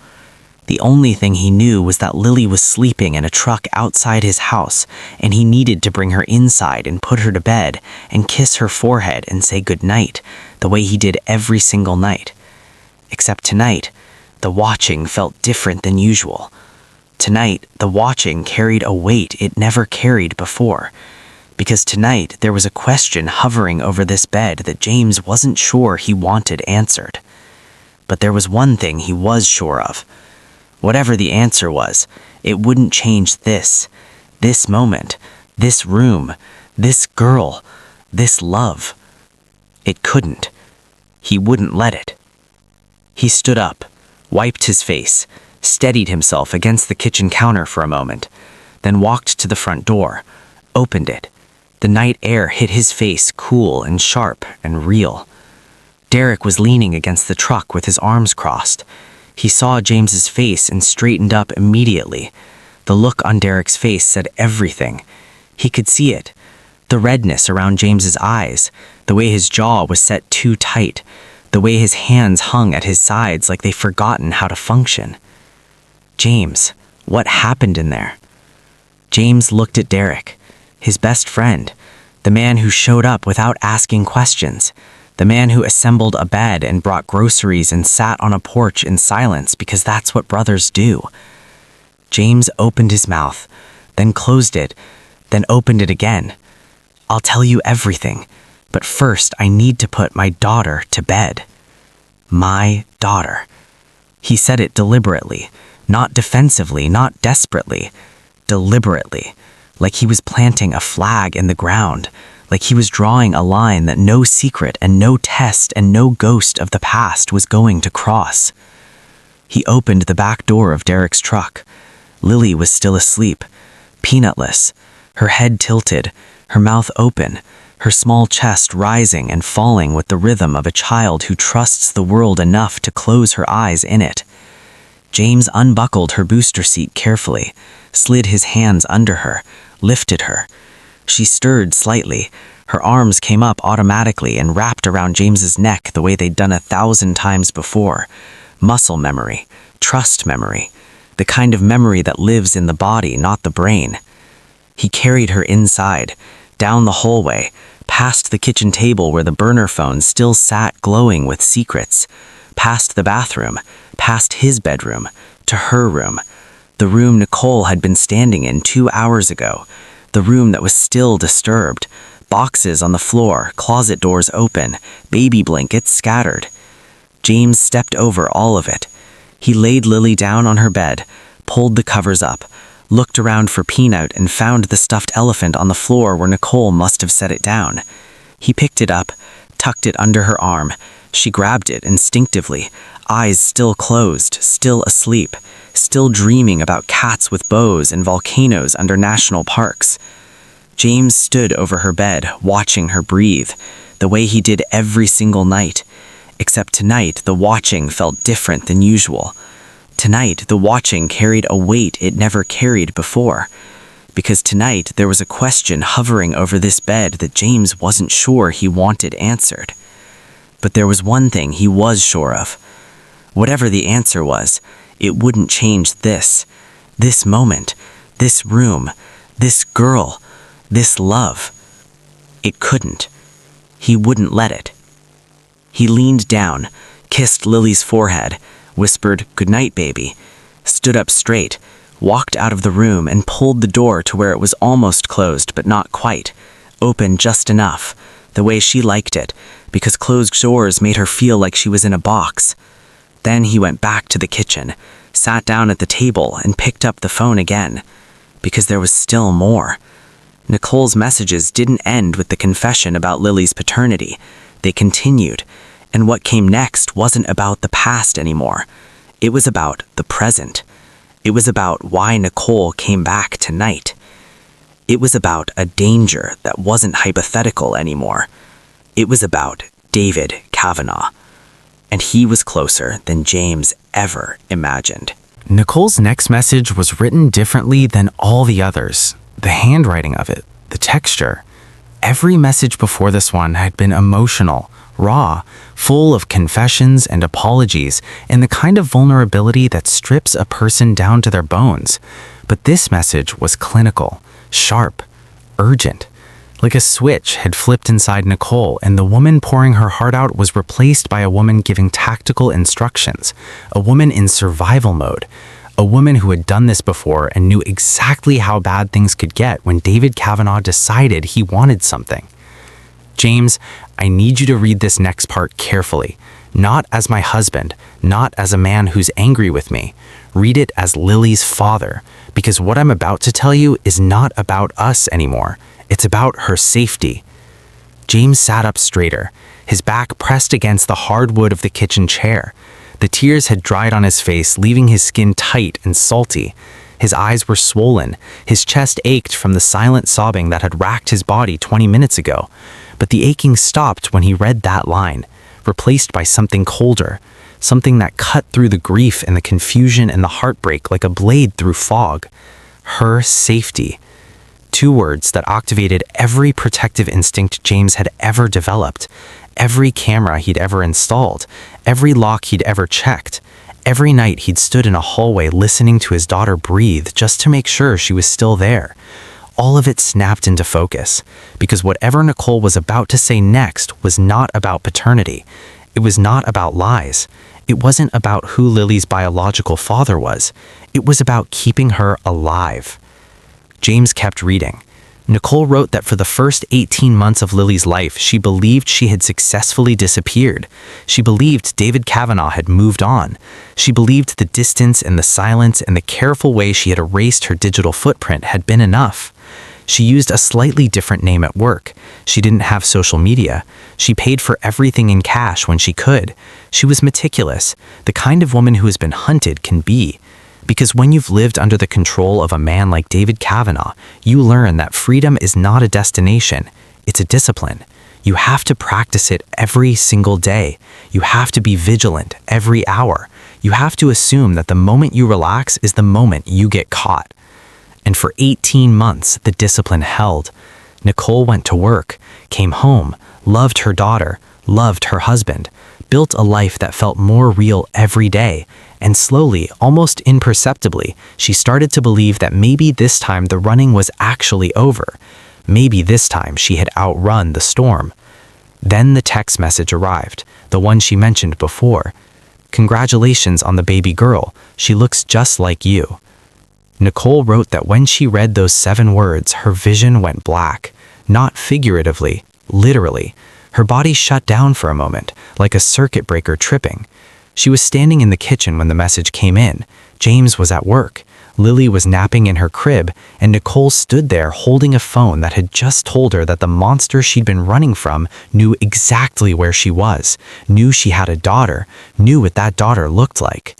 The only thing he knew was that Lily was sleeping in a truck outside his house, and he needed to bring her inside and put her to bed and kiss her forehead and say goodnight, the way he did every single night. Except tonight, the watching felt different than usual. Tonight, the watching carried a weight it never carried before, because tonight there was a question hovering over this bed that James wasn't sure he wanted answered. But there was one thing he was sure of. Whatever the answer was, it wouldn't change this moment, this room, this girl, this love. It couldn't. He wouldn't let it. He stood up, wiped his face, steadied himself against the kitchen counter for a moment, then walked to the front door, opened it. The night air hit his face cool and sharp and real. Derek was leaning against the truck with his arms crossed. He saw James's face and straightened up immediately. The look on Derek's face said everything. He could see it. The redness around James's eyes, the way his jaw was set too tight, the way his hands hung at his sides like they'd forgotten how to function. James, what happened in there? James looked at Derek, his best friend, the man who showed up without asking questions, the man who assembled a bed and brought groceries and sat on a porch in silence because that's what brothers do. James opened his mouth, then closed it, then opened it again. I'll tell you everything, but first I need to put my daughter to bed. My daughter. He said it deliberately, not defensively, not desperately, deliberately, like he was planting a flag in the ground, like he was drawing a line that no secret and no test and no ghost of the past was going to cross. He opened the back door of Derek's truck. Lily was still asleep, peanutless, her head tilted, her mouth open, her small chest rising and falling with the rhythm of a child who trusts the world enough to close her eyes in it. James unbuckled her booster seat carefully, slid his hands under her, lifted her. She stirred slightly. Her arms came up automatically and wrapped around James's neck the way they'd done 1,000 times before. Muscle memory, trust memory, the kind of memory that lives in the body, not the brain. He carried her inside, down the hallway, past the kitchen table where the burner phone still sat glowing with secrets, past the bathroom, past his bedroom, to her room, the room Nicole had been standing in 2 hours ago, the room that was still disturbed, boxes on the floor, closet doors open, baby blankets scattered. James stepped over all of it. He laid Lily down on her bed, pulled the covers up, looked around for Peanut and found the stuffed elephant on the floor where Nicole must have set it down. He picked it up, tucked it under her arm. She grabbed it instinctively, eyes still closed, still asleep, still dreaming about cats with bows and volcanoes under national parks. James stood over her bed, watching her breathe, the way he did every single night. Except tonight, the watching felt different than usual. Tonight, the watching carried a weight it never carried before. Because tonight, there was a question hovering over this bed that James wasn't sure he wanted answered. But there was one thing he was sure of. Whatever the answer was, it wouldn't change this moment, this room, this girl, this love. It couldn't. He wouldn't let it. He leaned down, kissed Lily's forehead, whispered, "Good night, baby," stood up straight, walked out of the room and pulled the door to where it was almost closed but not quite, open just enough, the way she liked it, because closed doors made her feel like she was in a box. Then he went back to the kitchen, sat down at the table and picked up the phone again, because there was still more. Nicole's messages didn't end with the confession about Lily's paternity. They continued, and what came next wasn't about the past anymore. It was about the present. It was about why Nicole came back tonight. It was about a danger that wasn't hypothetical anymore. It was about David Kavanaugh. And he was closer than James ever imagined. Nicole's next message was written differently than all the others. The handwriting of it, the texture. Every message before this one had been emotional, raw, full of confessions and apologies, and the kind of vulnerability that strips a person down to their bones. But this message was clinical, sharp, urgent. Like a switch had flipped inside Nicole, and the woman pouring her heart out was replaced by a woman giving tactical instructions, a woman in survival mode, a woman who had done this before and knew exactly how bad things could get when David Kavanaugh decided he wanted something. James, I need you to read this next part carefully, not as my husband, not as a man who's angry with me. Read it as Lily's father, because what I'm about to tell you is not about us anymore. It's about her safety. James sat up straighter, his back pressed against the hard wood of the kitchen chair. The tears had dried on his face, leaving his skin tight and salty. His eyes were swollen. His chest ached from the silent sobbing that had racked his body 20 minutes ago. But the aching stopped when he read that line, replaced by something colder, something that cut through the grief and the confusion and the heartbreak like a blade through fog. Her safety. 2 words that activated every protective instinct James had ever developed, every camera he'd ever installed, every lock he'd ever checked. Every night he'd stood in a hallway listening to his daughter breathe just to make sure she was still there. All of it snapped into focus, because whatever Nicole was about to say next was not about paternity. It was not about lies. It wasn't about who Lily's biological father was. It was about keeping her alive. James kept reading. Nicole wrote that for the first 18 months of Lily's life, she believed she had successfully disappeared. She believed David Kavanaugh had moved on. She believed the distance and the silence and the careful way she had erased her digital footprint had been enough. She used a slightly different name at work. She didn't have social media. She paid for everything in cash when she could. She was meticulous, the kind of woman who has been hunted can be. Because when you've lived under the control of a man like David Kavanaugh, you learn that freedom is not a destination, it's a discipline. You have to practice it every single day. You have to be vigilant every hour. You have to assume that the moment you relax is the moment you get caught. And for 18 months, the discipline held. Nicole went to work, came home, loved her daughter, loved her husband, built a life that felt more real every day, and slowly, almost imperceptibly, she started to believe that maybe this time the running was actually over. Maybe this time she had outrun the storm. Then the text message arrived, the one she mentioned before. "Congratulations on the baby girl. She looks just like you." Nicole wrote that when she read those 7 words, her vision went black. Not figuratively, literally. Her body shut down for a moment, like a circuit breaker tripping. She was standing in the kitchen when the message came in. James was at work. Lily was napping in her crib, and Nicole stood there holding a phone that had just told her that the monster she'd been running from knew exactly where she was, knew she had a daughter, knew what that daughter looked like.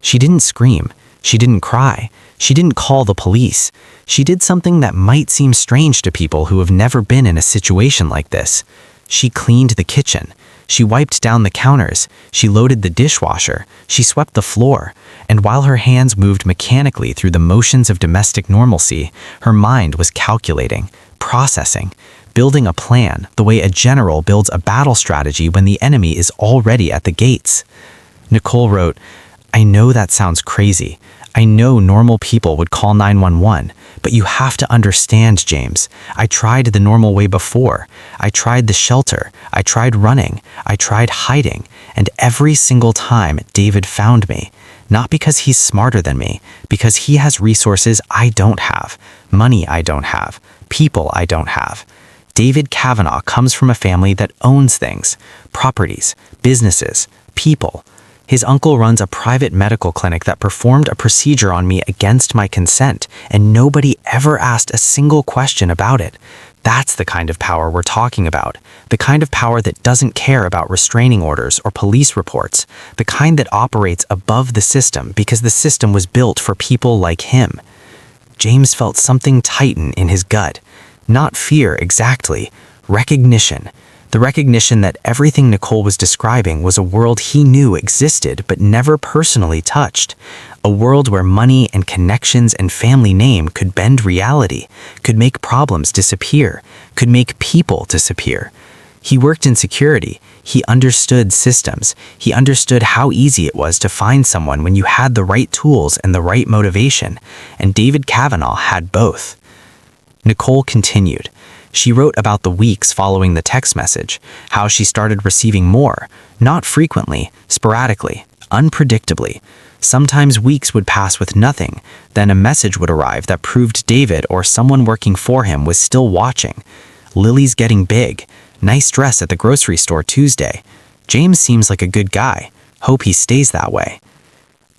She didn't scream. She didn't cry. She didn't call the police. She did something that might seem strange to people who have never been in a situation like this. She cleaned the kitchen. She wiped down the counters. She loaded the dishwasher. She swept the floor. And while her hands moved mechanically through the motions of domestic normalcy, her mind was calculating, processing, building a plan the way a general builds a battle strategy when the enemy is already at the gates. Nicole wrote, "I know that sounds crazy. I know normal people would call 911, but you have to understand, James. I tried the normal way before. I tried the shelter. I tried running. I tried hiding. And every single time, David found me. Not because he's smarter than me, because he has resources I don't have, money I don't have, people I don't have. David Kavanaugh comes from a family that owns things, properties, businesses, people. His uncle runs a private medical clinic that performed a procedure on me against my consent, and nobody ever asked a single question about it. That's the kind of power we're talking about. The kind of power that doesn't care about restraining orders or police reports. The kind that operates above the system because the system was built for people like him." James felt something tighten in his gut. Not fear exactly, recognition. The recognition that everything Nicole was describing was a world he knew existed but never personally touched. A world where money and connections and family name could bend reality, could make problems disappear, could make people disappear. He worked in security. He understood systems. He understood how easy it was to find someone when you had the right tools and the right motivation, and David Kavanaugh had both. Nicole continued. She wrote about the weeks following the text message, how she started receiving more, not frequently, sporadically, unpredictably. Sometimes weeks would pass with nothing, then a message would arrive that proved David or someone working for him was still watching. "Lily's getting big. Nice dress at the grocery store Tuesday. James seems like a good guy. Hope he stays that way."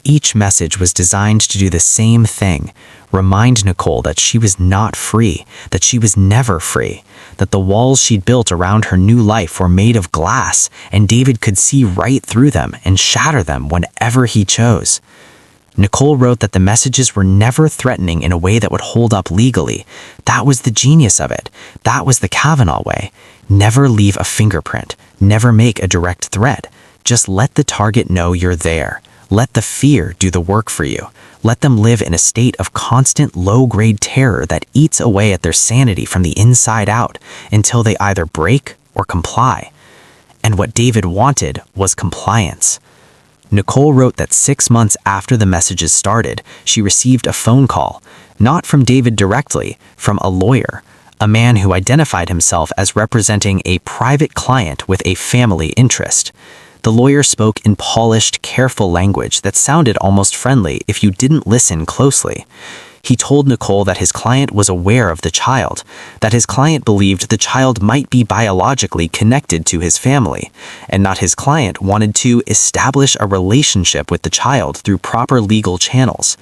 Each message was designed to do the same thing, remind Nicole that she was not free, that she was never free, that the walls she'd built around her new life were made of glass, and David could see right through them and shatter them whenever he chose. Nicole wrote that the messages were never threatening in a way that would hold up legally. That was the genius of it. That was the Kavanaugh way. Never leave a fingerprint. Never make a direct threat. Just let the target know you're there. Let the fear do the work for you. Let them live in a state of constant low-grade terror that eats away at their sanity from the inside out until they either break or comply. And what David wanted was compliance. Nicole wrote that 6 months after the messages started, she received a phone call, not from David directly, from a lawyer, a man who identified himself as representing a private client with a family interest. The lawyer spoke in polished, careful language that sounded almost friendly if you didn't listen closely. He told Nicole that his client was aware of the child, that his client believed the child might be biologically connected to his family, and that his client wanted to establish a relationship with the child through proper legal channels.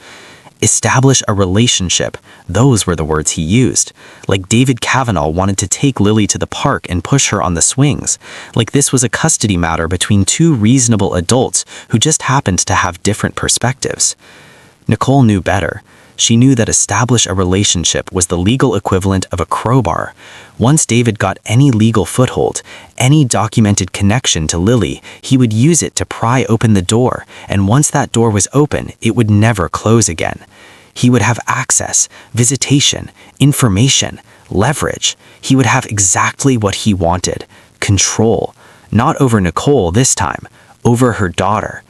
Establish a relationship, those were the words he used. Like David Kavanaugh wanted to take Lily to the park and push her on the swings. Like this was a custody matter between two reasonable adults who just happened to have different perspectives. Nicole knew better. She knew that establish a relationship was the legal equivalent of a crowbar. Once David got any legal foothold, any documented connection to Lily, he would use it to pry open the door, and once that door was open, it would never close again. He would have access, visitation, information, leverage. He would have exactly what he wanted. Control. Not over Nicole this time, over her daughter.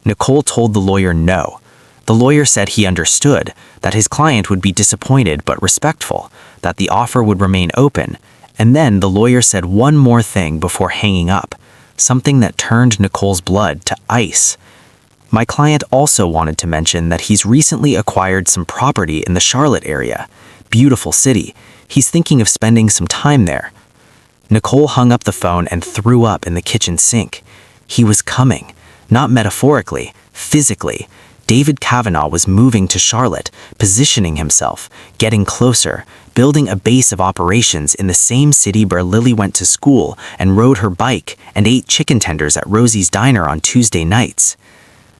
Nicole told the lawyer no. The lawyer said he understood, that his client would be disappointed but respectful, that the offer would remain open, and then the lawyer said one more thing before hanging up, something that turned Nicole's blood to ice. My client also wanted to mention that he's recently acquired some property in the Charlotte area. Beautiful city. He's thinking of spending some time there. Nicole hung up the phone and threw up in the kitchen sink. He was coming, not metaphorically, physically. David Kavanaugh was moving to Charlotte, positioning himself, getting closer, building a base of operations in the same city where Lily went to school and rode her bike and ate chicken tenders at Rosie's Diner on Tuesday nights.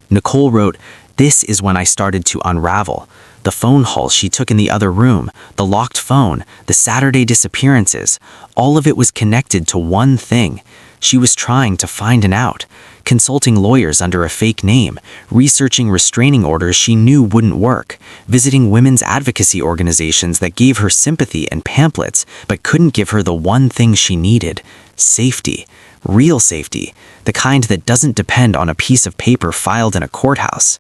Nicole wrote, "This is when I started to unravel. The phone calls she took in the other room, the locked phone, the Saturday disappearances, all of it was connected to one thing. She was trying to find an out. Consulting lawyers under a fake name, researching restraining orders she knew wouldn't work, visiting women's advocacy organizations that gave her sympathy and pamphlets but couldn't give her the one thing she needed, safety, real safety, the kind that doesn't depend on a piece of paper filed in a courthouse."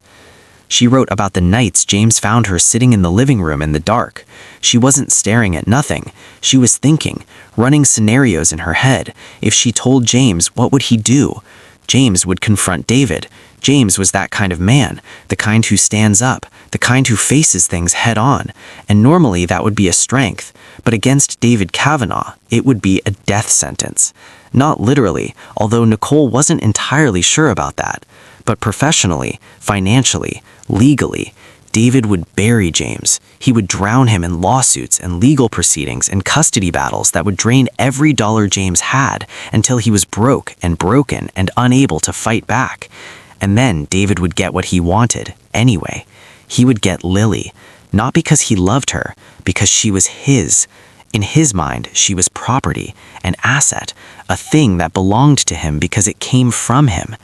She wrote about the nights James found her sitting in the living room in the dark. She wasn't staring at nothing. She was thinking, running scenarios in her head. If she told James, what would he do? James would confront David. James was that kind of man, the kind who stands up, the kind who faces things head on, and normally that would be a strength, but against David Kavanaugh, it would be a death sentence. Not literally, although Nicole wasn't entirely sure about that, but professionally, financially, legally, David would bury James. He would drown him in lawsuits and legal proceedings and custody battles that would drain every dollar James had until he was broke and broken and unable to fight back. And then David would get what he wanted, anyway. He would get Lily, not because he loved her, because she was his. In his mind, she was property, an asset, a thing that belonged to him because it came from him.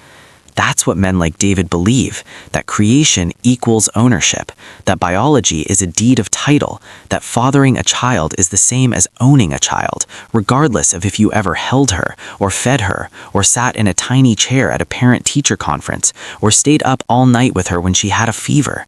That's what men like David believe, that creation equals ownership, that biology is a deed of title, that fathering a child is the same as owning a child, regardless of if you ever held her, or fed her, or sat in a tiny chair at a parent-teacher conference, or stayed up all night with her when she had a fever.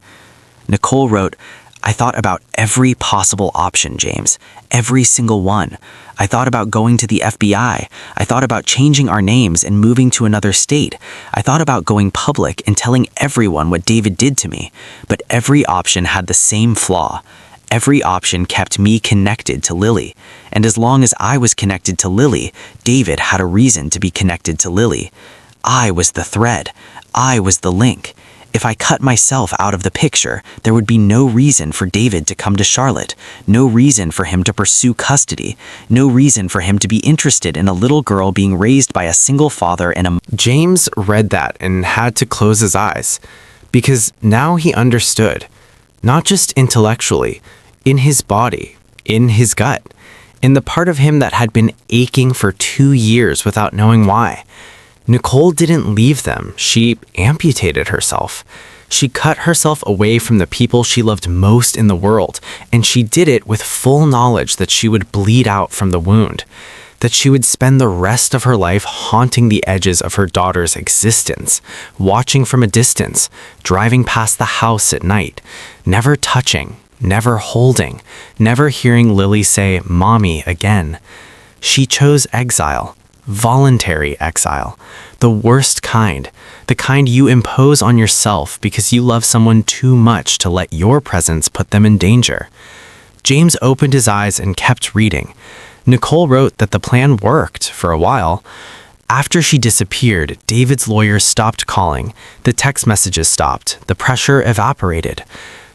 Nicole wrote, "I thought about every possible option, James, every single one. I thought about going to the FBI. I thought about changing our names and moving to another state. I thought about going public and telling everyone what David did to me. But every option had the same flaw. Every option kept me connected to Lily. And as long as I was connected to Lily, David had a reason to be connected to Lily. I was the thread. I was the link. If I cut myself out of the picture, there would be no reason for David to come to Charlotte, no reason for him to pursue custody, no reason for him to be interested in a little girl being raised by a single father and a..." James read that and had to close his eyes, because now he understood, not just intellectually, in his body, in his gut, in the part of him that had been aching for 2 years without knowing why. Nicole didn't leave them, she amputated herself. She cut herself away from the people she loved most in the world, and she did it with full knowledge that she would bleed out from the wound, that she would spend the rest of her life haunting the edges of her daughter's existence, watching from a distance, driving past the house at night, never touching, never holding, never hearing Lily say, "Mommy," again. She chose exile. Voluntary exile, the worst kind, the kind you impose on yourself because you love someone too much to let your presence put them in danger. James opened his eyes and kept reading. Nicole wrote that the plan worked for a while. After she disappeared, David's lawyer stopped calling. The text messages stopped. The pressure evaporated.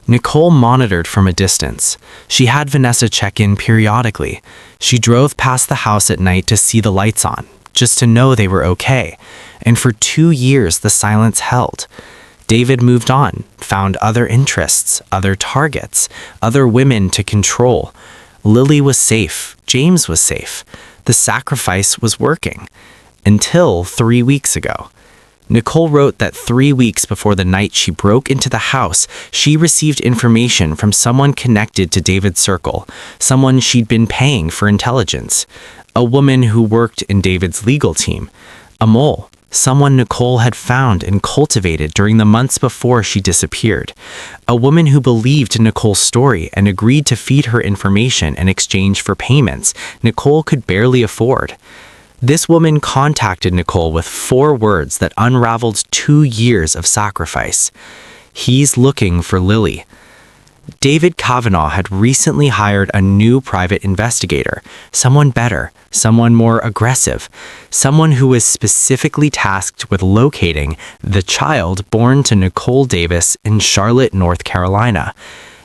Nicole monitored from a distance. She had Vanessa check in periodically. She drove past the house at night to see the lights on, just to know they were okay. And for 2 years, the silence held. David moved on, found other interests, other targets, other women to control. Lily was safe. James was safe. The sacrifice was working. Until 3 weeks ago. Nicole wrote that 3 weeks before the night she broke into the house, she received information from someone connected to David's circle, someone she'd been paying for intelligence, a woman who worked in David's legal team, a mole, someone Nicole had found and cultivated during the months before she disappeared, a woman who believed in Nicole's story and agreed to feed her information in exchange for payments Nicole could barely afford. This woman contacted Nicole with 4 words that unraveled 2 years of sacrifice. He's looking for Lily. David Kavanaugh had recently hired a new private investigator, someone better, someone more aggressive, someone who was specifically tasked with locating the child born to Nicole Davis in Charlotte, North Carolina.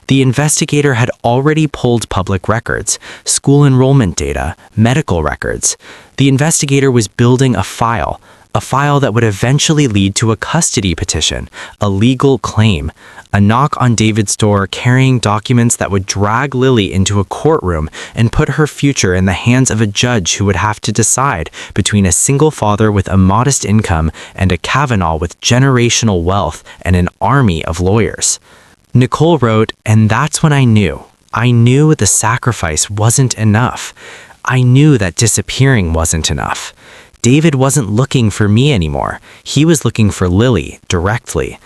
The investigator had already pulled public records, school enrollment data, medical records. The investigator was building a file that would eventually lead to a custody petition, a legal claim, a knock on David's door carrying documents that would drag Lily into a courtroom and put her future in the hands of a judge who would have to decide between a single father with a modest income and a Kavanaugh with generational wealth and an army of lawyers. Nicole wrote, and that's when I knew. I knew the sacrifice wasn't enough. I knew that disappearing wasn't enough. David wasn't looking for me anymore. He was looking for Lily directly.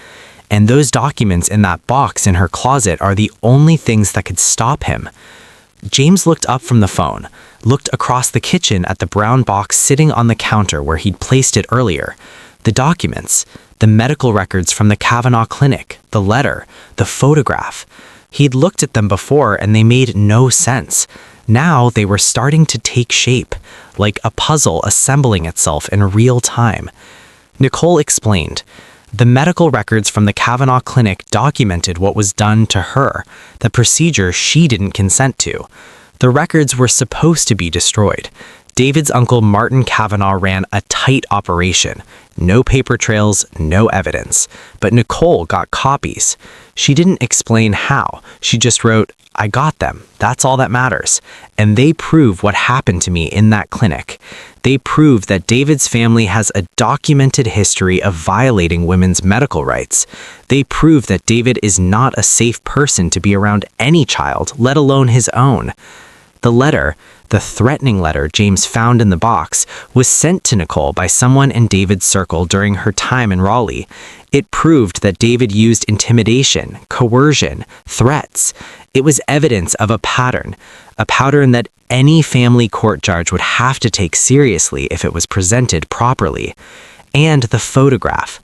And those documents in that box in her closet are the only things that could stop him. James looked up from the phone, looked across the kitchen at the brown box sitting on the counter where he'd placed it earlier. The documents, the medical records from the Kavanaugh clinic, the letter, the photograph. He'd looked at them before and they made no sense. Now they were starting to take shape, like a puzzle assembling itself in real time. Nicole explained. The medical records from the Kavanaugh clinic documented what was done to her, the procedure she didn't consent to. The records were supposed to be destroyed. David's uncle Martin Kavanaugh ran a tight operation. No paper trails, no evidence. But Nicole got copies. She didn't explain how. She just wrote, I got them. That's all that matters. And they prove what happened to me in that clinic. They prove that David's family has a documented history of violating women's medical rights. They prove that David is not a safe person to be around any child, let alone his own. The letter, the threatening letter James found in the box, was sent to Nicole by someone in David's circle during her time in Raleigh. It proved that David used intimidation, coercion, threats. It was evidence of a pattern that any family court judge would have to take seriously if it was presented properly. And the photograph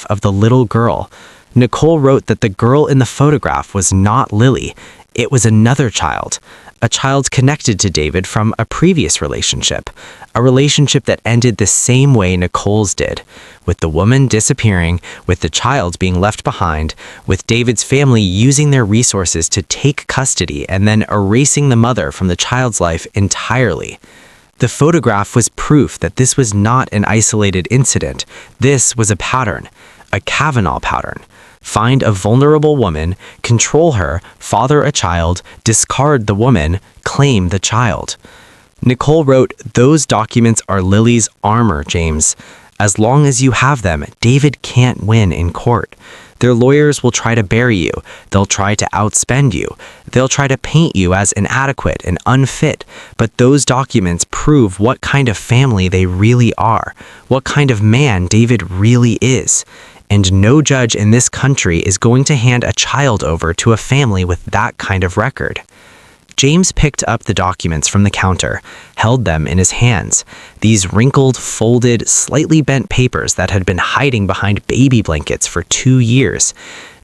of the little girl. Nicole wrote that the girl in the photograph was not Lily. It was another child. A child connected to David from a previous relationship, a relationship that ended the same way Nicole's did, with the woman disappearing, with the child being left behind, with David's family using their resources to take custody and then erasing the mother from the child's life entirely. The photograph was proof that this was not an isolated incident. This was a pattern, a Kavanaugh pattern. Find a vulnerable woman, control her, father a child, discard the woman, claim the child. Nicole wrote, "Those documents are Lily's armor, James. As long as you have them, David can't win in court. Their lawyers will try to bury you. They'll try to outspend you. They'll try to paint you as inadequate and unfit. But those documents prove what kind of family they really are, what kind of man David really is. And no judge in this country is going to hand a child over to a family with that kind of record." James picked up the documents from the counter, held them in his hands. These wrinkled, folded, slightly bent papers that had been hiding behind baby blankets for 2 years.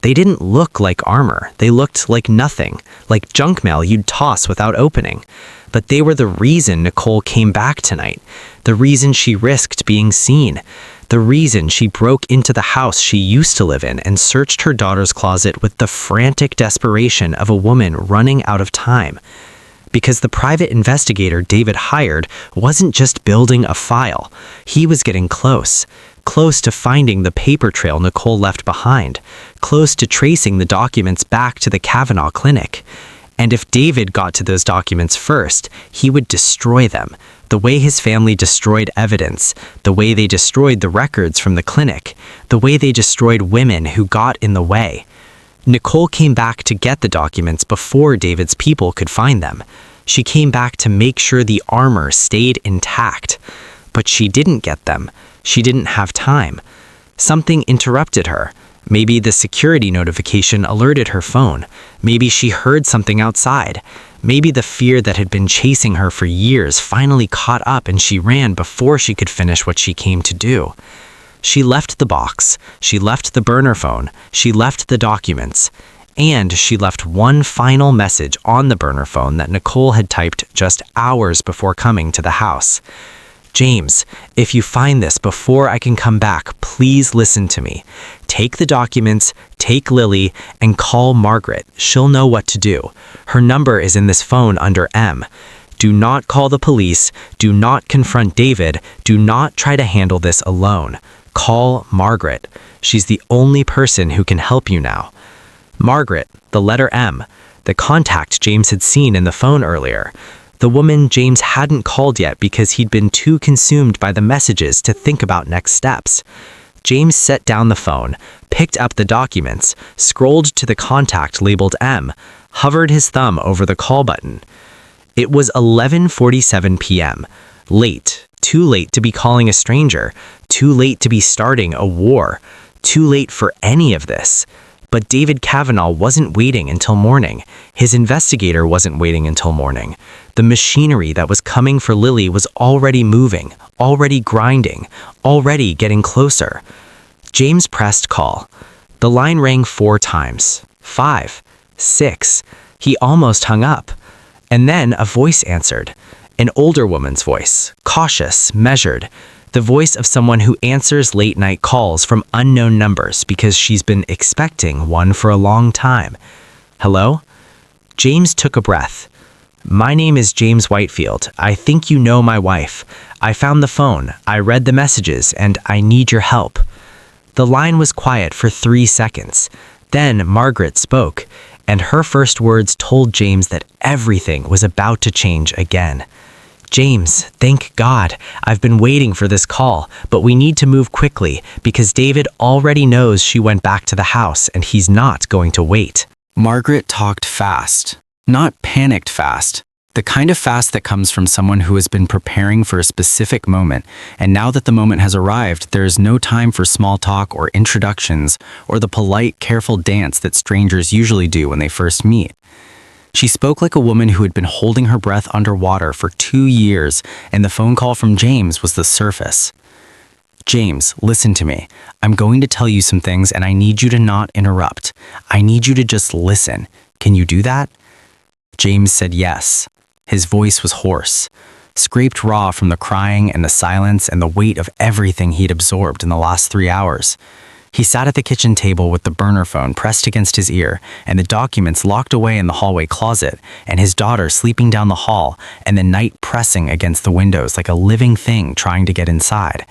They didn't look like armor. They looked like nothing, like junk mail you'd toss without opening. But they were the reason Nicole came back tonight, the reason she risked being seen, the reason she broke into the house she used to live in and searched her daughter's closet with the frantic desperation of a woman running out of time. Because the private investigator David hired wasn't just building a file. He was getting close to finding the paper trail Nicole left behind, close to tracing the documents back to the Kavanaugh clinic. And if David got to those documents first, he would destroy them, the way his family destroyed evidence, the way they destroyed the records from the clinic, the way they destroyed women who got in the way. Nicole came back to get the documents before David's people could find them. She came back to make sure the armor stayed intact. But she didn't get them. She didn't have time. Something interrupted her. Maybe the security notification alerted her phone. Maybe she heard something outside. Maybe the fear that had been chasing her for years finally caught up and she ran before she could finish what she came to do. She left the box. She left the burner phone. She left the documents. And she left one final message on the burner phone that Nicole had typed just hours before coming to the house. "James, if you find this before I can come back, please listen to me. Take the documents, take Lily, and call Margaret. She'll know what to do. Her number is in this phone under M. Do not call the police. Do not confront David. Do not try to handle this alone. Call Margaret. She's the only person who can help you now." Margaret, the letter M, the contact James had seen in the phone earlier. The woman James hadn't called yet because he'd been too consumed by the messages to think about next steps. James set down the phone, picked up the documents, scrolled to the contact labeled M, hovered his thumb over the call button. It was 11:47 p.m. Late, too late to be calling a stranger, too late to be starting a war, too late for any of this. But David Kavanaugh wasn't waiting until morning. His investigator wasn't waiting until morning. The machinery that was coming for Lily was already moving, already grinding, already getting closer. James pressed call. The line rang 4 times. 5, 6. He almost hung up. And then a voice answered. An older woman's voice, cautious, measured. The voice of someone who answers late-night calls from unknown numbers because she's been expecting one for a long time. "Hello?" James took a breath. "My name is James Whitefield. I think you know my wife. I found the phone, I read the messages, and I need your help." The line was quiet for 3 seconds. Then Margaret spoke, and her first words told James that everything was about to change again. "James, thank God. I've been waiting for this call, but we need to move quickly because David already knows she went back to the house and he's not going to wait." Margaret talked fast, not panicked fast. The kind of fast that comes from someone who has been preparing for a specific moment, and now that the moment has arrived, there is no time for small talk or introductions or the polite, careful dance that strangers usually do when they first meet. She spoke like a woman who had been holding her breath underwater for 2 years, and the phone call from James was the surface. "James, listen to me. I'm going to tell you some things and I need you to not interrupt. I need you to just listen. Can you do that?" James said yes. His voice was hoarse, scraped raw from the crying and the silence and the weight of everything he'd absorbed in the last 3 hours. He sat at the kitchen table with the burner phone pressed against his ear and the documents locked away in the hallway closet and his daughter sleeping down the hall and the night pressing against the windows like a living thing trying to get inside.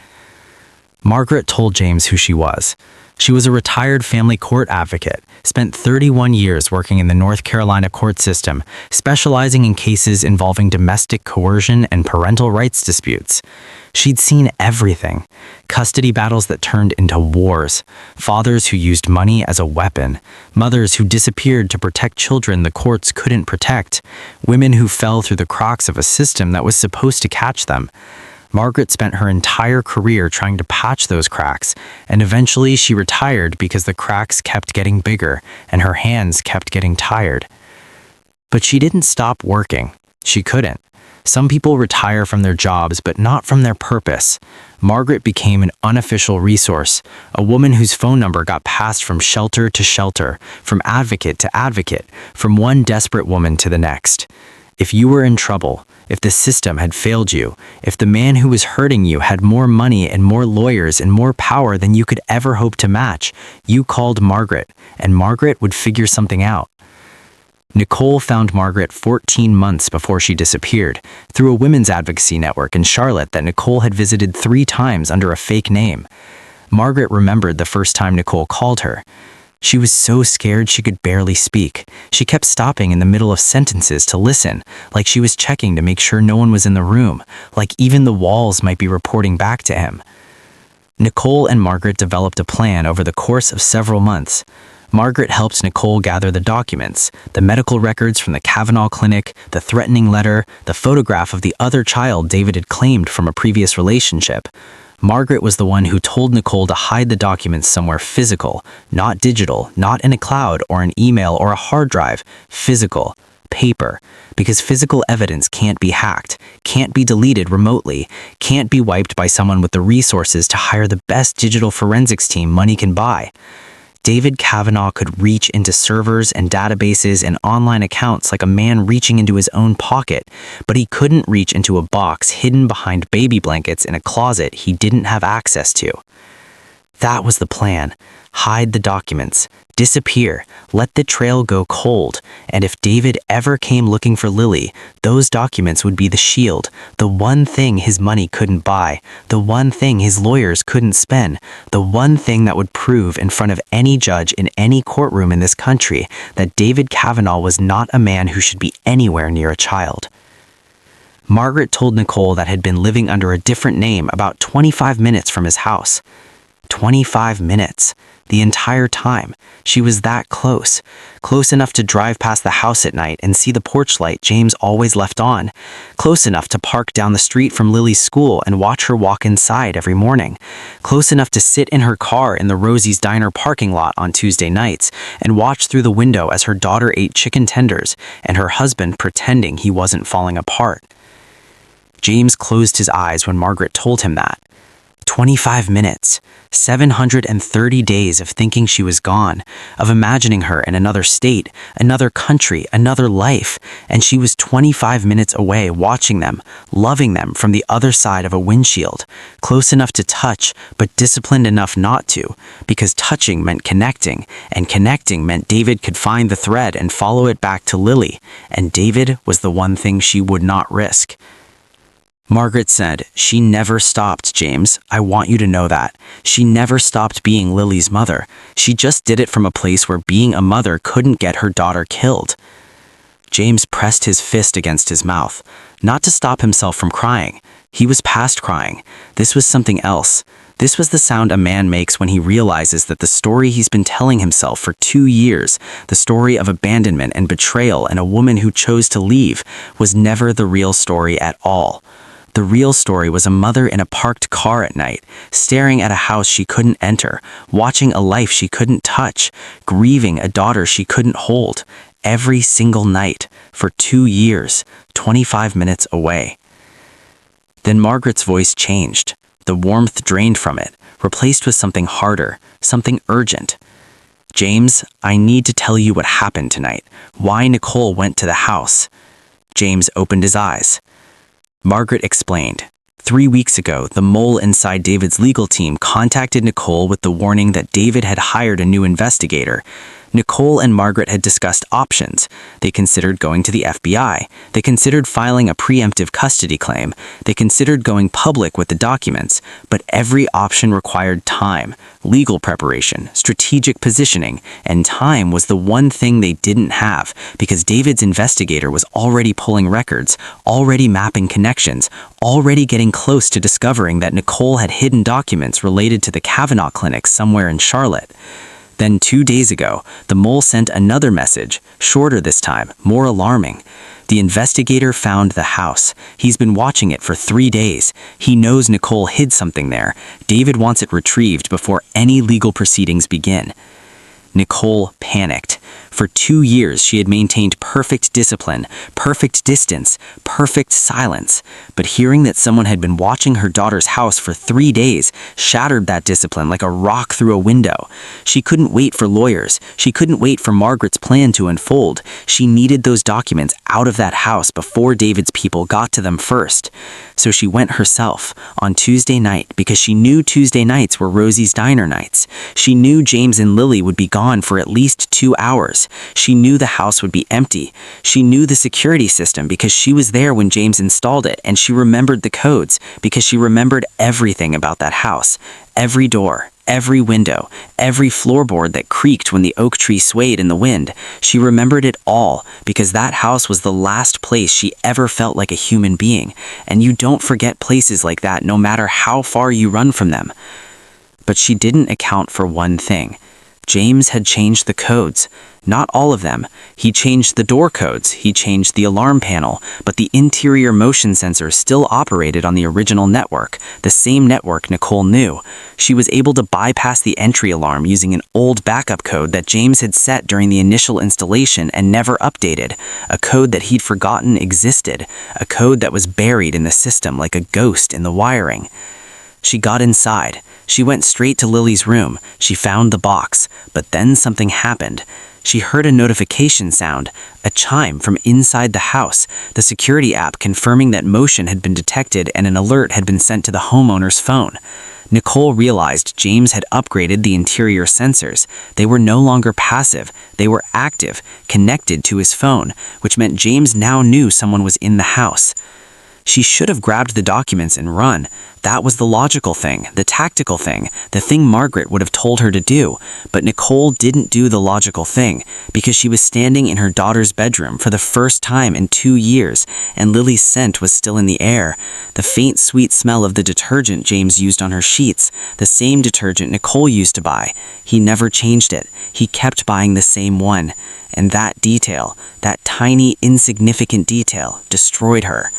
Margaret told James who she was. She was a retired family court advocate, spent 31 years working in the North Carolina court system, specializing in cases involving domestic coercion and parental rights disputes. She'd seen everything: custody battles that turned into wars, fathers who used money as a weapon, mothers who disappeared to protect children the courts couldn't protect, women who fell through the cracks of a system that was supposed to catch them. Margaret spent her entire career trying to patch those cracks, and eventually she retired because the cracks kept getting bigger and her hands kept getting tired. But she didn't stop working. She couldn't. Some people retire from their jobs, but not from their purpose. Margaret became an unofficial resource, a woman whose phone number got passed from shelter to shelter, from advocate to advocate, from one desperate woman to the next. If you were in trouble, if the system had failed you, if the man who was hurting you had more money and more lawyers and more power than you could ever hope to match, you called Margaret, and Margaret would figure something out. Nicole found Margaret 14 months before she disappeared, through a women's advocacy network in Charlotte that Nicole had visited 3 times under a fake name. Margaret remembered the first time Nicole called her. She was so scared she could barely speak. She kept stopping in the middle of sentences to listen, like she was checking to make sure no one was in the room, like even the walls might be reporting back to him. Nicole and Margaret developed a plan over the course of several months. Margaret helped Nicole gather the documents, the medical records from the Kavanaugh clinic, the threatening letter, the photograph of the other child David had claimed from a previous relationship. Margaret was the one who told Nicole to hide the documents somewhere physical, not digital, not in a cloud or an email or a hard drive, physical, paper, because physical evidence can't be hacked, can't be deleted remotely, can't be wiped by someone with the resources to hire the best digital forensics team money can buy. David Kavanaugh could reach into servers and databases and online accounts like a man reaching into his own pocket, but he couldn't reach into a box hidden behind baby blankets in a closet he didn't have access to. That was the plan. Hide the documents, disappear, let the trail go cold, and if David ever came looking for Lily, those documents would be the shield, the one thing his money couldn't buy, the one thing his lawyers couldn't spend, the one thing that would prove in front of any judge in any courtroom in this country that David Kavanaugh was not a man who should be anywhere near a child. Margaret told Nicole that had been living under a different name about 25 minutes from his house. 25 minutes. The entire time. She was that close. Close enough to drive past the house at night and see the porch light James always left on. Close enough to park down the street from Lily's school and watch her walk inside every morning. Close enough to sit in her car in the Rosie's Diner parking lot on Tuesday nights and watch through the window as her daughter ate chicken tenders and her husband pretending he wasn't falling apart. James closed his eyes when Margaret told him that. 25 minutes, 730 days of thinking she was gone, of imagining her in another state, another country, another life, and she was 25 minutes away watching them, loving them from the other side of a windshield, close enough to touch, but disciplined enough not to, because touching meant connecting, and connecting meant David could find the thread and follow it back to Lily, and David was the one thing she would not risk. Margaret said, "She never stopped, James. I want you to know that. She never stopped being Lily's mother. She just did it from a place where being a mother couldn't get her daughter killed." James pressed his fist against his mouth, not to stop himself from crying. He was past crying. This was something else. This was the sound a man makes when he realizes that the story he's been telling himself for 2 years, the story of abandonment and betrayal and a woman who chose to leave, was never the real story at all. The real story was a mother in a parked car at night, staring at a house she couldn't enter, watching a life she couldn't touch, grieving a daughter she couldn't hold, every single night, for 2 years, 25 minutes away. Then Margaret's voice changed. The warmth drained from it, replaced with something harder, something urgent. "James, I need to tell you what happened tonight, why Nicole went to the house." James opened his eyes. Margaret explained. 3 weeks ago, the mole inside David's legal team contacted Nicole with the warning that David had hired a new investigator. Nicole and Margaret had discussed options. They considered going to the FBI. They considered filing a preemptive custody claim. They considered going public with the documents. But every option required time, legal preparation, strategic positioning, and time was the one thing they didn't have because David's investigator was already pulling records, already mapping connections, already getting close to discovering that Nicole had hidden documents related to the Kavanaugh clinic somewhere in Charlotte. Then 2 days ago, the mole sent another message, shorter this time, more alarming. The investigator found the house. He's been watching it for 3 days. He knows Nicole hid something there. David wants it retrieved before any legal proceedings begin. Nicole panicked. For 2 years, she had maintained perfect discipline, perfect distance, perfect silence. But hearing that someone had been watching her daughter's house for 3 days shattered that discipline like a rock through a window. She couldn't wait for lawyers. She couldn't wait for Margaret's plan to unfold. She needed those documents out of that house before David's people got to them first. So she went herself on Tuesday night because she knew Tuesday nights were Rosie's diner nights. She knew James and Lily would be gone for at least 2 hours. She knew the house would be empty. She knew the security system because she was there when James installed it, and she remembered the codes because she remembered everything about that house. Every door, every window, every floorboard that creaked when the oak tree swayed in the wind. She remembered it all because that house was the last place she ever felt like a human being. And you don't forget places like that no matter how far you run from them. But she didn't account for one thing. James had changed the codes. Not all of them. He changed the door codes, he changed the alarm panel, but the interior motion sensor still operated on the original network, the same network Nicole knew. She was able to bypass the entry alarm using an old backup code that James had set during the initial installation and never updated, a code that he'd forgotten existed, a code that was buried in the system like a ghost in the wiring. She got inside. She went straight to Lily's room. She found the box, but then something happened. She heard a notification sound, a chime from inside the house, the security app confirming that motion had been detected and an alert had been sent to the homeowner's phone. Nicole realized James had upgraded the interior sensors. They were no longer passive, they were active, connected to his phone, which meant James now knew someone was in the house. She should have grabbed the documents and run. That was the logical thing, the tactical thing, the thing Margaret would have told her to do. But Nicole didn't do the logical thing because she was standing in her daughter's bedroom for the first time in 2 years, and Lily's scent was still in the air. The faint, sweet smell of the detergent James used on her sheets, the same detergent Nicole used to buy. He never changed it. He kept buying the same one. And that detail, that tiny, insignificant detail, destroyed her.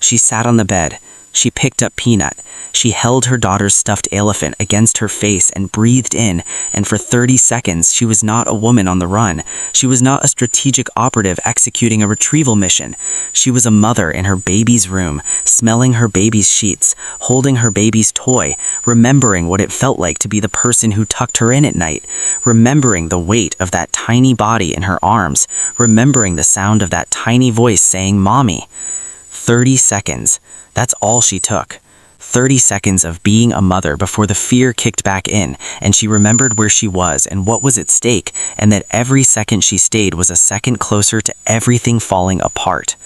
She sat on the bed. She picked up Peanut. She held her daughter's stuffed elephant against her face and breathed in, and for 30 seconds she was not a woman on the run. She was not a strategic operative executing a retrieval mission. She was a mother in her baby's room, smelling her baby's sheets, holding her baby's toy, remembering what it felt like to be the person who tucked her in at night, remembering the weight of that tiny body in her arms, remembering the sound of that tiny voice saying, "Mommy." 30 seconds. That's all she took. 30 seconds of being a mother before the fear kicked back in, and she remembered where she was and what was at stake, and that every second she stayed was a second closer to everything falling apart.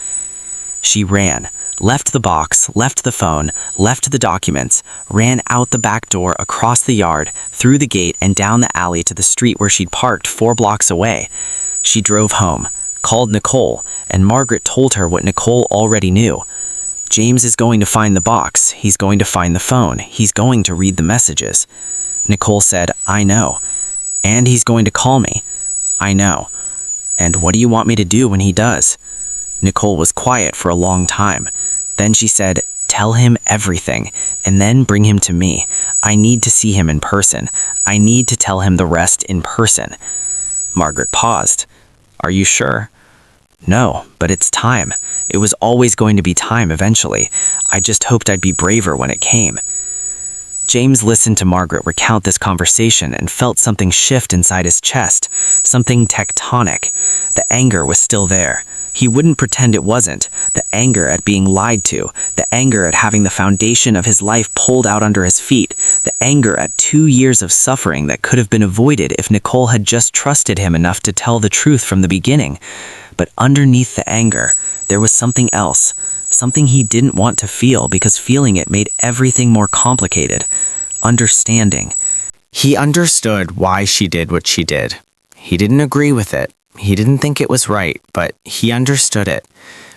She ran, left the box, left the phone, left the documents, ran out the back door, across the yard, through the gate, and down the alley to the street where she'd parked 4 blocks away. She drove home, called Nicole, and Margaret told her what Nicole already knew. James is going to find the box. He's going to find the phone. He's going to read the messages. Nicole said, "I know." "And he's going to call me." "I know." "And what do you want me to do when he does?" Nicole was quiet for a long time. Then she said, "Tell him everything, and then bring him to me. I need to see him in person. I need to tell him the rest in person." Margaret paused. "Are you sure?" "No, but it's time. It was always going to be time eventually. I just hoped I'd be braver when it came." James listened to Margaret recount this conversation and felt something shift inside his chest, something tectonic. The anger was still there. He wouldn't pretend it wasn't. The anger at being lied to, the anger at having the foundation of his life pulled out under his feet, the anger at 2 years of suffering that could have been avoided if Nicole had just trusted him enough to tell the truth from the beginning. But underneath the anger, there was something else, something he didn't want to feel because feeling it made everything more complicated. Understanding. He understood why she did what she did. He didn't agree with it. He didn't think it was right, but he understood it.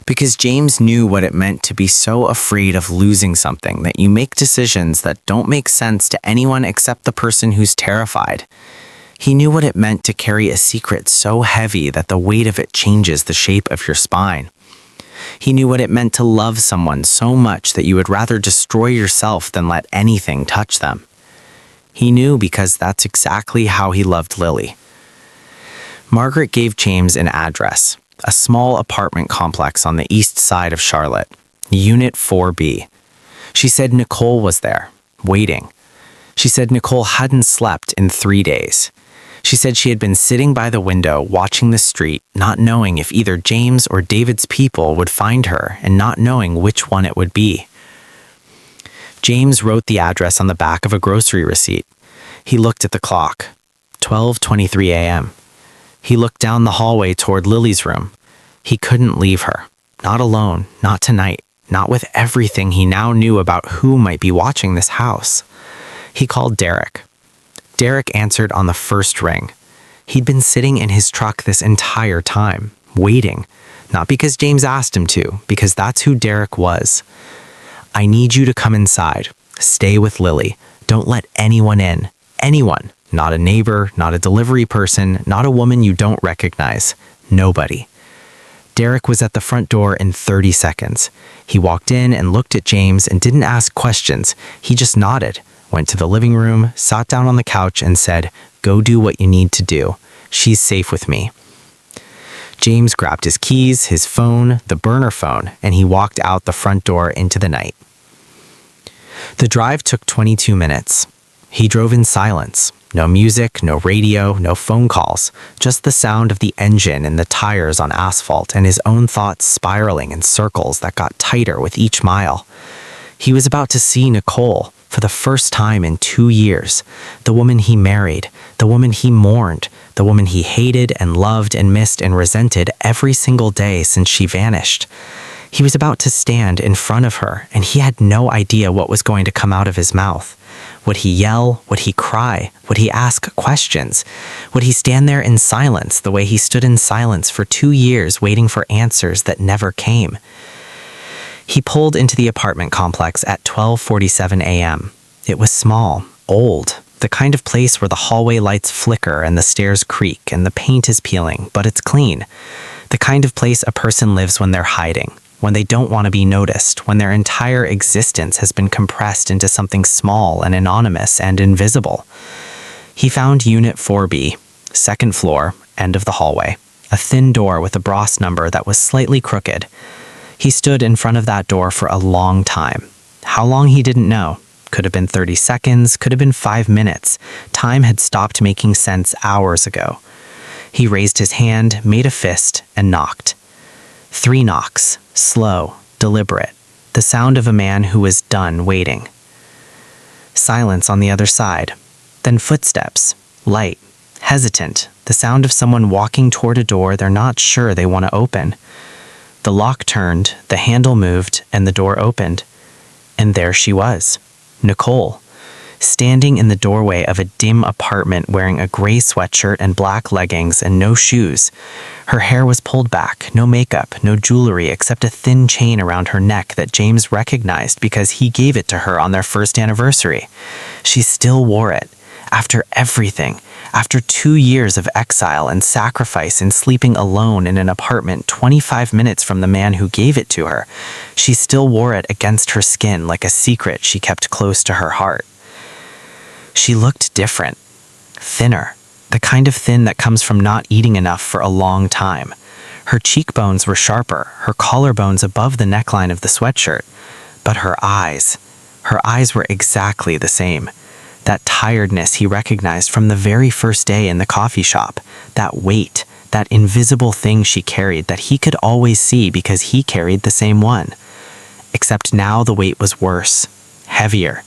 Because James knew what it meant to be so afraid of losing something that you make decisions that don't make sense to anyone except the person who's terrified. He knew what it meant to carry a secret so heavy that the weight of it changes the shape of your spine. He knew what it meant to love someone so much that you would rather destroy yourself than let anything touch them. He knew because that's exactly how he loved Lily. Margaret gave James an address, a small apartment complex on the east side of Charlotte, Unit 4B. She said Nicole was there, waiting. She said Nicole hadn't slept in 3 days. She said she had been sitting by the window watching the street, not knowing if either James or David's people would find her and not knowing which one it would be. James wrote the address on the back of a grocery receipt. He looked at the clock. 12:23 a.m. He looked down the hallway toward Lily's room. He couldn't leave her. Not alone, not tonight, not with everything he now knew about who might be watching this house. He called Derek. Derek answered on the first ring. He'd been sitting in his truck this entire time, waiting. Not because James asked him to, because that's who Derek was. "I need you to come inside. Stay with Lily. Don't let anyone in. Anyone. Not a neighbor, not a delivery person, not a woman you don't recognize. Nobody." Derek was at the front door in 30 seconds. He walked in and looked at James and didn't ask questions. He just nodded, went to the living room, sat down on the couch and said, "Go do what you need to do. She's safe with me." James grabbed his keys, his phone, the burner phone, and he walked out the front door into the night. The drive took 22 minutes. He drove in silence. No music, no radio, no phone calls, just the sound of the engine and the tires on asphalt and his own thoughts spiraling in circles that got tighter with each mile. He was about to see Nicole for the first time in 2 years, the woman he married, the woman he mourned, the woman he hated and loved and missed and resented every single day since she vanished. He was about to stand in front of her, and he had no idea what was going to come out of his mouth. Would he yell? Would he cry? Would he ask questions? Would he stand there in silence the way he stood in silence for 2 years waiting for answers that never came? He pulled into the apartment complex at 12:47 a.m. It was small, old, the kind of place where the hallway lights flicker and the stairs creak and the paint is peeling, but it's clean. The kind of place a person lives when they're hiding, when they don't want to be noticed, when their entire existence has been compressed into something small and anonymous and invisible. He found Unit 4B, second floor, end of the hallway, a thin door with a brass number that was slightly crooked. He stood in front of that door for a long time. How long he didn't know. Could have been 30 seconds, could have been 5 minutes. Time had stopped making sense hours ago. He raised his hand, made a fist, and knocked. 3 knocks, slow, deliberate, the sound of a man who was done waiting. Silence on the other side, then footsteps, light, hesitant, the sound of someone walking toward a door they're not sure they want to open. The lock turned, the handle moved, and the door opened. And there she was, Nicole, standing in the doorway of a dim apartment wearing a gray sweatshirt and black leggings and no shoes. Her hair was pulled back, no makeup, no jewelry except a thin chain around her neck that James recognized because he gave it to her on their first anniversary. She still wore it. After everything, after 2 years of exile and sacrifice and sleeping alone in an apartment 25 minutes from the man who gave it to her, she still wore it against her skin like a secret she kept close to her heart. She looked different, thinner, the kind of thin that comes from not eating enough for a long time. Her cheekbones were sharper, her collarbones above the neckline of the sweatshirt. But her eyes were exactly the same. That tiredness he recognized from the very first day in the coffee shop, that weight, that invisible thing she carried that he could always see because he carried the same one. Except now the weight was worse, heavier,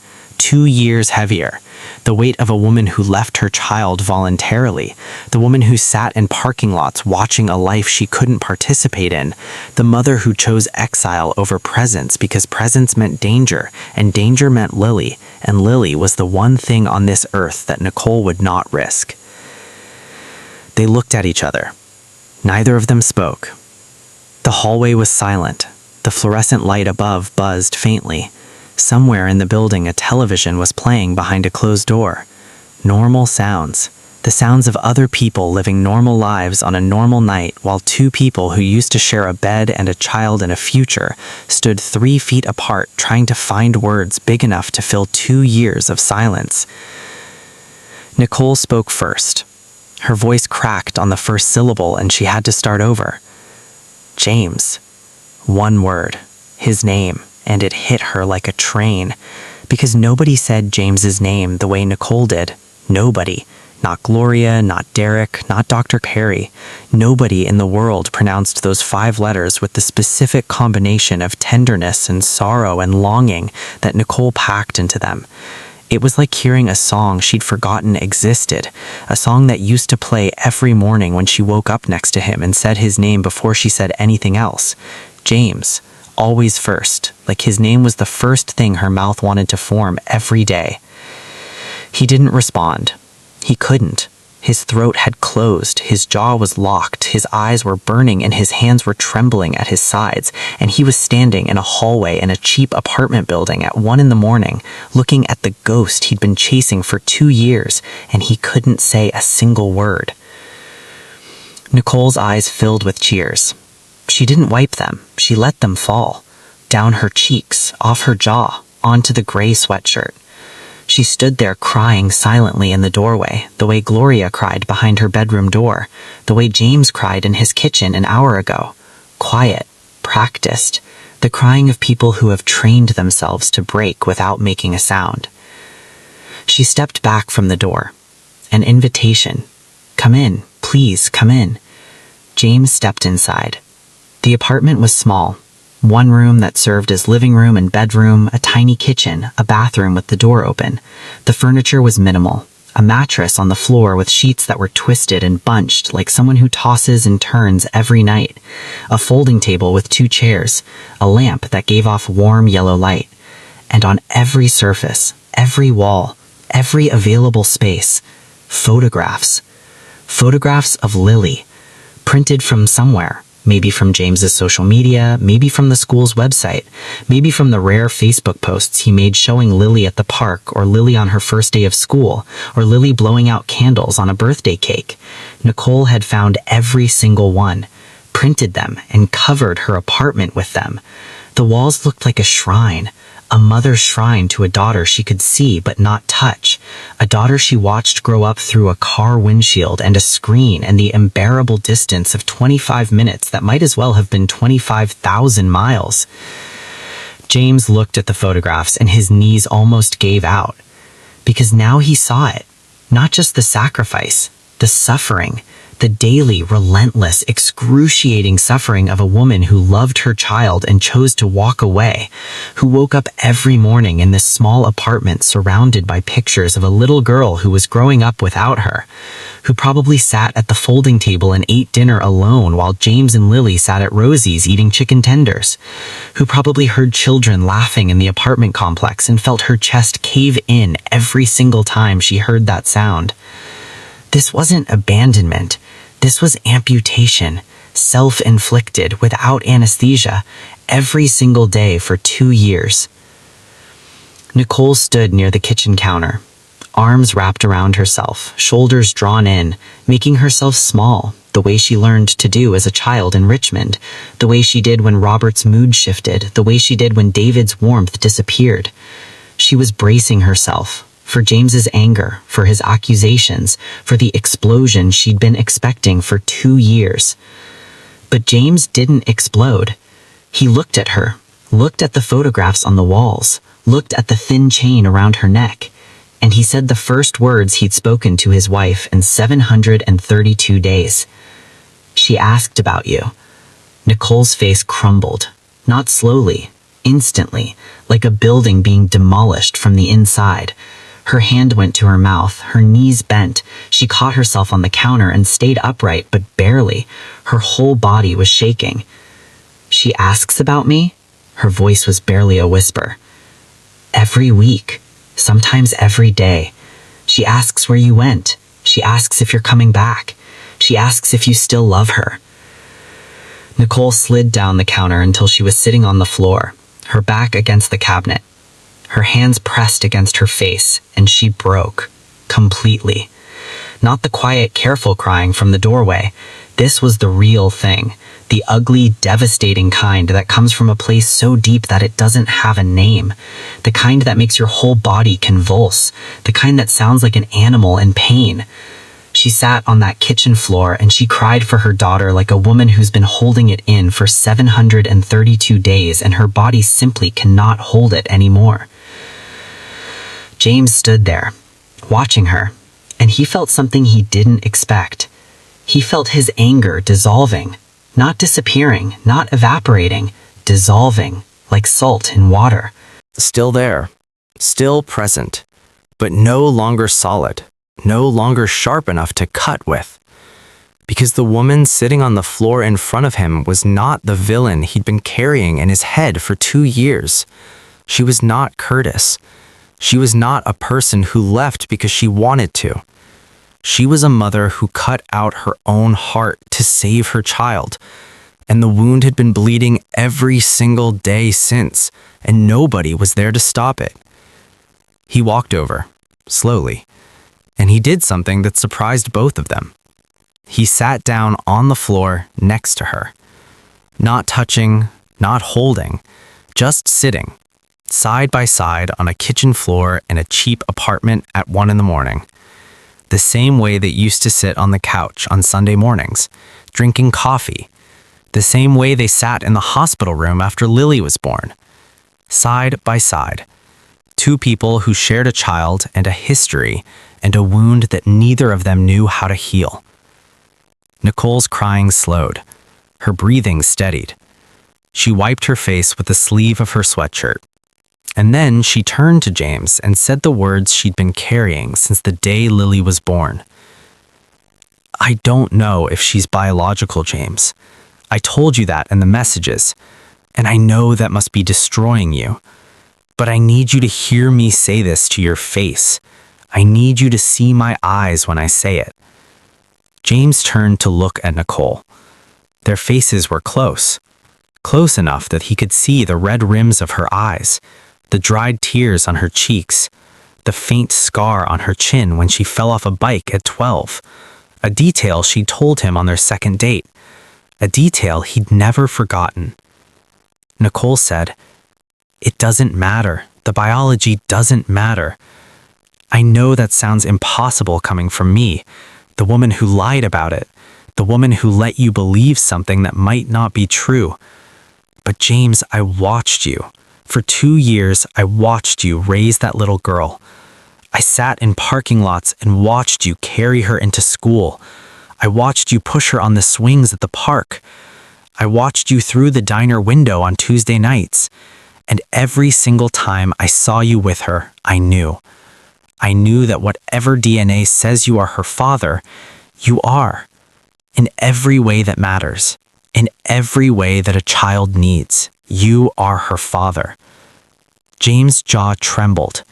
2 years heavier. The weight of a woman who left her child voluntarily, the woman who sat in parking lots watching a life she couldn't participate in, the mother who chose exile over presence because presence meant danger, and danger meant Lily, and Lily was the one thing on this earth that Nicole would not risk. They looked at each other. Neither of them spoke. The hallway was silent. The fluorescent light above buzzed faintly. Somewhere in the building, a television was playing behind a closed door. Normal sounds. The sounds of other people living normal lives on a normal night while two people who used to share a bed and a child and a future stood 3 feet apart trying to find words big enough to fill 2 years of silence. Nicole spoke first. Her voice cracked on the first syllable and she had to start over. James. One word. His name. And it hit her like a train. Because nobody said James's name the way Nicole did. Nobody. Not Gloria, not Derek, not Dr. Perry. Nobody in the world pronounced those 5 letters with the specific combination of tenderness and sorrow and longing that Nicole packed into them. It was like hearing a song she'd forgotten existed, a song that used to play every morning when she woke up next to him and said his name before she said anything else. James, always first, like his name was the first thing her mouth wanted to form every day. He didn't respond. He couldn't. His throat had closed, his jaw was locked, his eyes were burning, and his hands were trembling at his sides, and he was standing in a hallway in a cheap apartment building at 1 a.m, looking at the ghost he'd been chasing for 2 years, and he couldn't say a single word. Nicole's eyes filled with tears. She didn't wipe them, she let them fall. Down her cheeks, off her jaw, onto the gray sweatshirt. She stood there crying silently in the doorway, the way Gloria cried behind her bedroom door, the way James cried in his kitchen an hour ago. Quiet, practiced, the crying of people who have trained themselves to break without making a sound. She stepped back from the door. An invitation. Come in, please, come in. James stepped inside. The apartment was small. 1 room that served as living room and bedroom, a tiny kitchen, a bathroom with the door open. The furniture was minimal. A mattress on the floor with sheets that were twisted and bunched like someone who tosses and turns every night. A folding table with 2 chairs. A lamp that gave off warm yellow light. And on every surface, every wall, every available space, photographs. Photographs of Lily, printed from somewhere. Maybe from James's social media, maybe from the school's website, maybe from the rare Facebook posts he made showing Lily at the park, or Lily on her first day of school, or Lily blowing out candles on a birthday cake. Nicole had found every single one, printed them, and covered her apartment with them. The walls looked like a shrine, a mother's shrine to a daughter she could see but not touch, a daughter she watched grow up through a car windshield and a screen and the unbearable distance of 25 minutes that might as well have been 25,000 miles. James looked at the photographs and his knees almost gave out, because now he saw it, not just the sacrifice, the suffering, the daily, relentless, excruciating suffering of a woman who loved her child and chose to walk away, who woke up every morning in this small apartment surrounded by pictures of a little girl who was growing up without her, who probably sat at the folding table and ate dinner alone while James and Lily sat at Rosie's eating chicken tenders, who probably heard children laughing in the apartment complex and felt her chest cave in every single time she heard that sound. This wasn't abandonment. This was amputation, self-inflicted, without anesthesia, every single day for 2 years. Nicole stood near the kitchen counter, arms wrapped around herself, shoulders drawn in, making herself small, the way she learned to do as a child in Richmond, the way she did when Robert's mood shifted, the way she did when David's warmth disappeared. She was bracing herself. For James's anger, for his accusations, for the explosion she'd been expecting for 2 years. But James didn't explode. He looked at her, looked at the photographs on the walls, looked at the thin chain around her neck, and he said the first words he'd spoken to his wife in 732 days. She asked about you. Nicole's face crumbled, not slowly, instantly, like a building being demolished from the inside. Her hand went to her mouth, her knees bent. She caught herself on the counter and stayed upright, but barely. Her whole body was shaking. She asks about me? Her voice was barely a whisper. Every week, sometimes every day. She asks where you went. She asks if you're coming back. She asks if you still love her. Nicole slid down the counter until she was sitting on the floor, her back against the cabinet. Her hands pressed against her face, and she broke. Completely. Not the quiet, careful crying from the doorway. This was the real thing. The ugly, devastating kind that comes from a place so deep that it doesn't have a name. The kind that makes your whole body convulse. The kind that sounds like an animal in pain. She sat on that kitchen floor and she cried for her daughter like a woman who's been holding it in for 732 days and her body simply cannot hold it anymore. James stood there, watching her, and he felt something he didn't expect. He felt his anger dissolving, not disappearing, not evaporating, dissolving, like salt in water. Still there, still present, but no longer solid, no longer sharp enough to cut with. Because the woman sitting on the floor in front of him was not the villain he'd been carrying in his head for 2 years. She was not Curtis. She was not a person who left because she wanted to. She was a mother who cut out her own heart to save her child, and the wound had been bleeding every single day since, and nobody was there to stop it. He walked over, slowly, and he did something that surprised both of them. He sat down on the floor next to her, not touching, not holding, just sitting, side by side on a kitchen floor in a cheap apartment at 1 a.m. The same way they used to sit on the couch on Sunday mornings, drinking coffee. The same way they sat in the hospital room after Lily was born. Side by side. 2 people who shared a child and a history and a wound that neither of them knew how to heal. Nicole's crying slowed. Her breathing steadied. She wiped her face with the sleeve of her sweatshirt. And then she turned to James and said the words she'd been carrying since the day Lily was born. I don't know if she's biological, James. I told you that in the messages, and I know that must be destroying you. But I need you to hear me say this to your face. I need you to see my eyes when I say it. James turned to look at Nicole. Their faces were close enough that he could see the red rims of her eyes, the dried tears on her cheeks, the faint scar on her chin when she fell off a bike at 12, a detail she'd told him on their second date, a detail he'd never forgotten. Nicole said, "It doesn't matter. The biology doesn't matter." I know that sounds impossible coming from me, the woman who lied about it, the woman who let you believe something that might not be true. But James, I watched you. For 2 years, I watched you raise that little girl. I sat in parking lots and watched you carry her into school. I watched you push her on the swings at the park. I watched you through the diner window on Tuesday nights. And every single time I saw you with her, I knew. I knew that whatever DNA says you are her father, you are. In every way that matters. In every way that a child needs. You are her father. James' jaw trembled.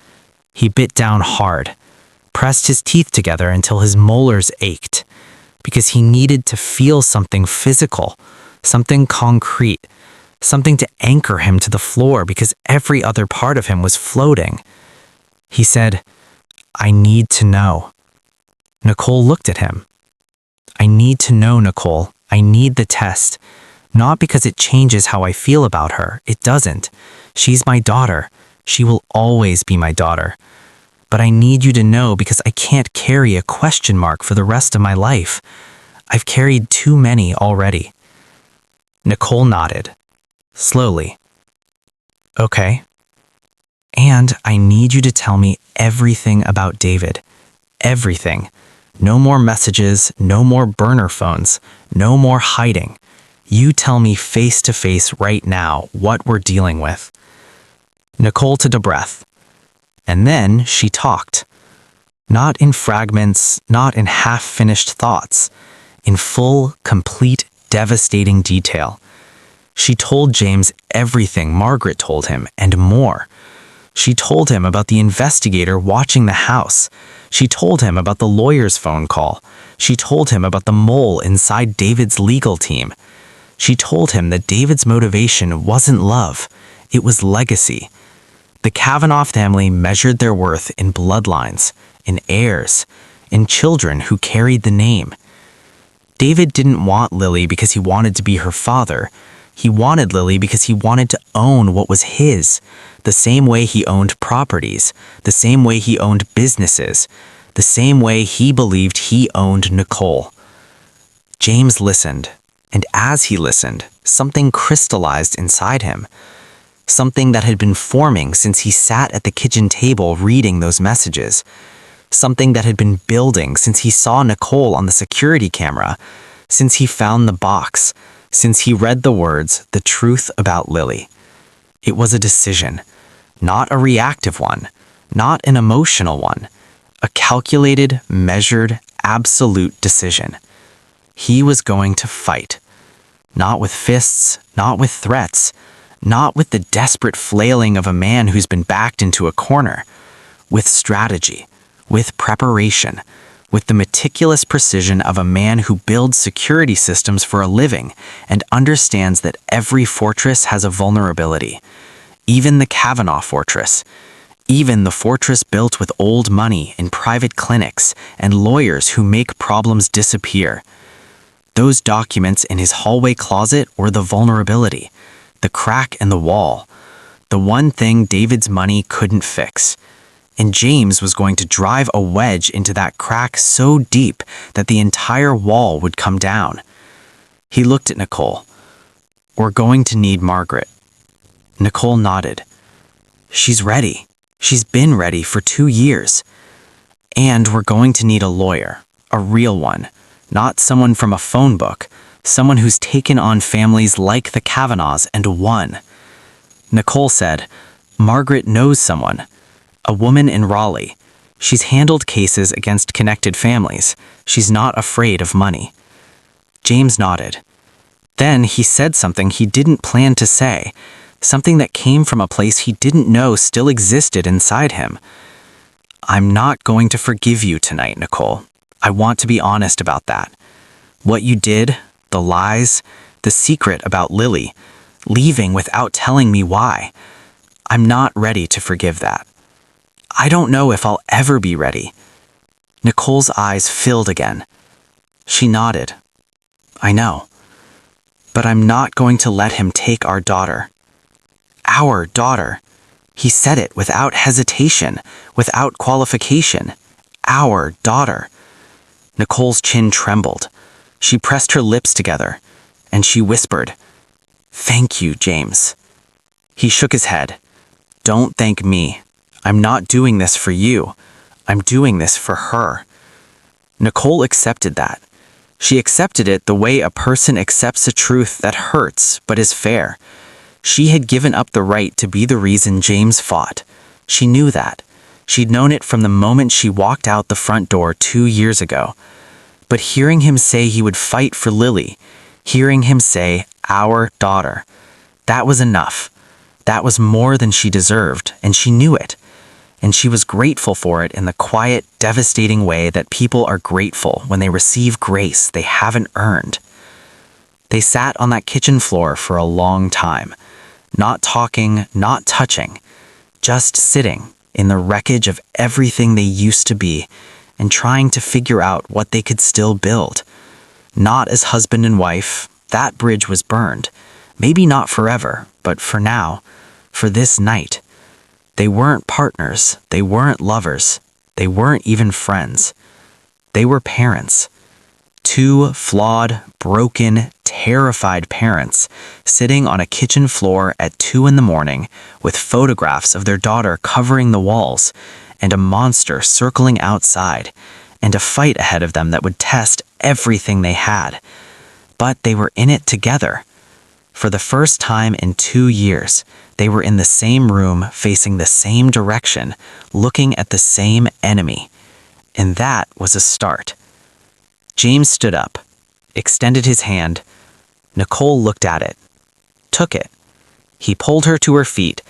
He bit down hard, pressed his teeth together until his molars ached, because he needed to feel something physical, something concrete, something to anchor him to the floor because every other part of him was floating. He said, I need to know. Nicole looked at him. I need to know, Nicole. I need the test. Not because it changes how I feel about her. It doesn't. She's my daughter. She will always be my daughter. But I need you to know because I can't carry a question mark for the rest of my life. I've carried too many already. Nicole nodded. Slowly. Okay. And I need you to tell me everything about David. Everything. No more messages, no more burner phones, no more hiding. You tell me face to face right now what we're dealing with." Nicole took a breath. And then she talked. Not in fragments, not in half-finished thoughts. In full, complete, devastating detail. She told James everything Margaret told him, and more. She told him about the investigator watching the house. She told him about the lawyer's phone call. She told him about the mole inside David's legal team. She told him that David's motivation wasn't love, it was legacy. The Kavanaugh family measured their worth in bloodlines, in heirs, in children who carried the name. David didn't want Lily because he wanted to be her father. He wanted Lily because he wanted to own what was his, the same way he owned properties, the same way he owned businesses, the same way he believed he owned Nicole. James listened, and as he listened, something crystallized inside him. Something that had been forming since he sat at the kitchen table reading those messages. Something that had been building since he saw Nicole on the security camera, since he found the box, since he read the words, "The truth about Lily." It was a decision, not a reactive one, not an emotional one, a calculated, measured, absolute decision. He was going to fight. Not with fists, not with threats, not with the desperate flailing of a man who's been backed into a corner. With strategy, with preparation, with the meticulous precision of a man who builds security systems for a living and understands that every fortress has a vulnerability. Even the Kavanaugh fortress. Even the fortress built with old money in private clinics and lawyers who make problems disappear. Those documents in his hallway closet were the vulnerability, the crack in the wall, the one thing David's money couldn't fix. And James was going to drive a wedge into that crack so deep that the entire wall would come down. He looked at Nicole. "We're going to need Margaret." Nicole nodded. "She's ready. She's been ready for 2 years. And we're going to need a lawyer, a real one, not someone from a phone book, someone who's taken on families like the Kavanaughs and won." Nicole said, "Margaret knows someone. A woman in Raleigh. She's handled cases against connected families. She's not afraid of money." James nodded. Then he said something he didn't plan to say, something that came from a place he didn't know still existed inside him. "I'm not going to forgive you tonight, Nicole. I want to be honest about that. What you did, the lies, the secret about Lily, leaving without telling me why. I'm not ready to forgive that. I don't know if I'll ever be ready." Nicole's eyes filled again. She nodded. "I know. But I'm not going to let him take our daughter. Our daughter." He said it without hesitation, without qualification. Our daughter. Nicole's chin trembled. She pressed her lips together, and she whispered, "Thank you, James." He shook his head. "Don't thank me. I'm not doing this for you. I'm doing this for her." Nicole accepted that. She accepted it the way a person accepts a truth that hurts but is fair. She had given up the right to be the reason James fought. She knew that. She'd known it from the moment she walked out the front door 2 years ago. But hearing him say he would fight for Lily, hearing him say, "our daughter," that was enough. That was more than she deserved, and she knew it. And she was grateful for it in the quiet, devastating way that people are grateful when they receive grace they haven't earned. They sat on that kitchen floor for a long time, not talking, not touching, just sitting in the wreckage of everything they used to be and trying to figure out what they could still build. Not as husband and wife, that bridge was burned. Maybe not forever, but for now, for this night. They weren't partners, they weren't lovers, they weren't even friends. They were parents. 2 flawed, broken, terrified parents sitting on a kitchen floor at 2 in the morning with photographs of their daughter covering the walls and a monster circling outside and a fight ahead of them that would test everything they had. but they were in it together. For the first time in 2 years, they were in the same room, facing the same direction, looking at the same enemy. And that was a start. James stood up, extended his hand. Nicole looked at it, took it. He pulled her to her feet.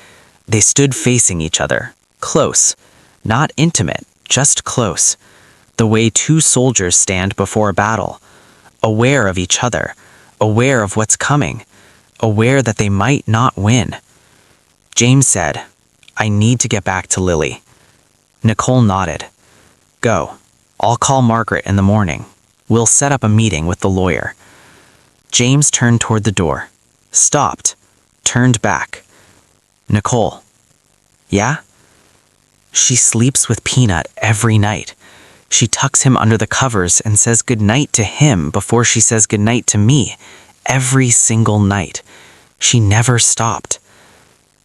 They stood facing each other, close, not intimate, just close, the way two soldiers stand before a battle, aware of each other, aware of what's coming, aware that they might not win. James said, "I need to get back to Lily." Nicole nodded. "Go. I'll call Margaret in the morning. We'll set up a meeting with the lawyer." James turned toward the door, stopped, turned back. "Nicole." "Yeah?" "She sleeps with Peanut every night. She tucks him under the covers and says goodnight to him before she says goodnight to me, every single night. She never stopped."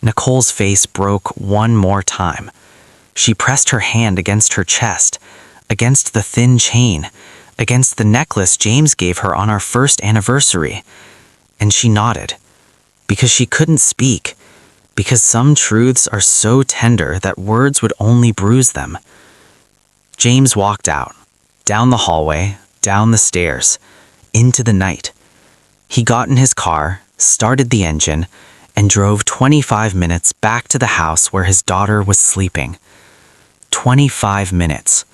Nicole's face broke one more time. She pressed her hand against her chest, against the thin chain, against the necklace James gave her on our first anniversary. And she nodded, because she couldn't speak, because some truths are so tender that words would only bruise them. James walked out, down the hallway, down the stairs, into the night. He got in his car, started the engine, and drove 25 minutes back to the house where his daughter was sleeping. 25 minutes.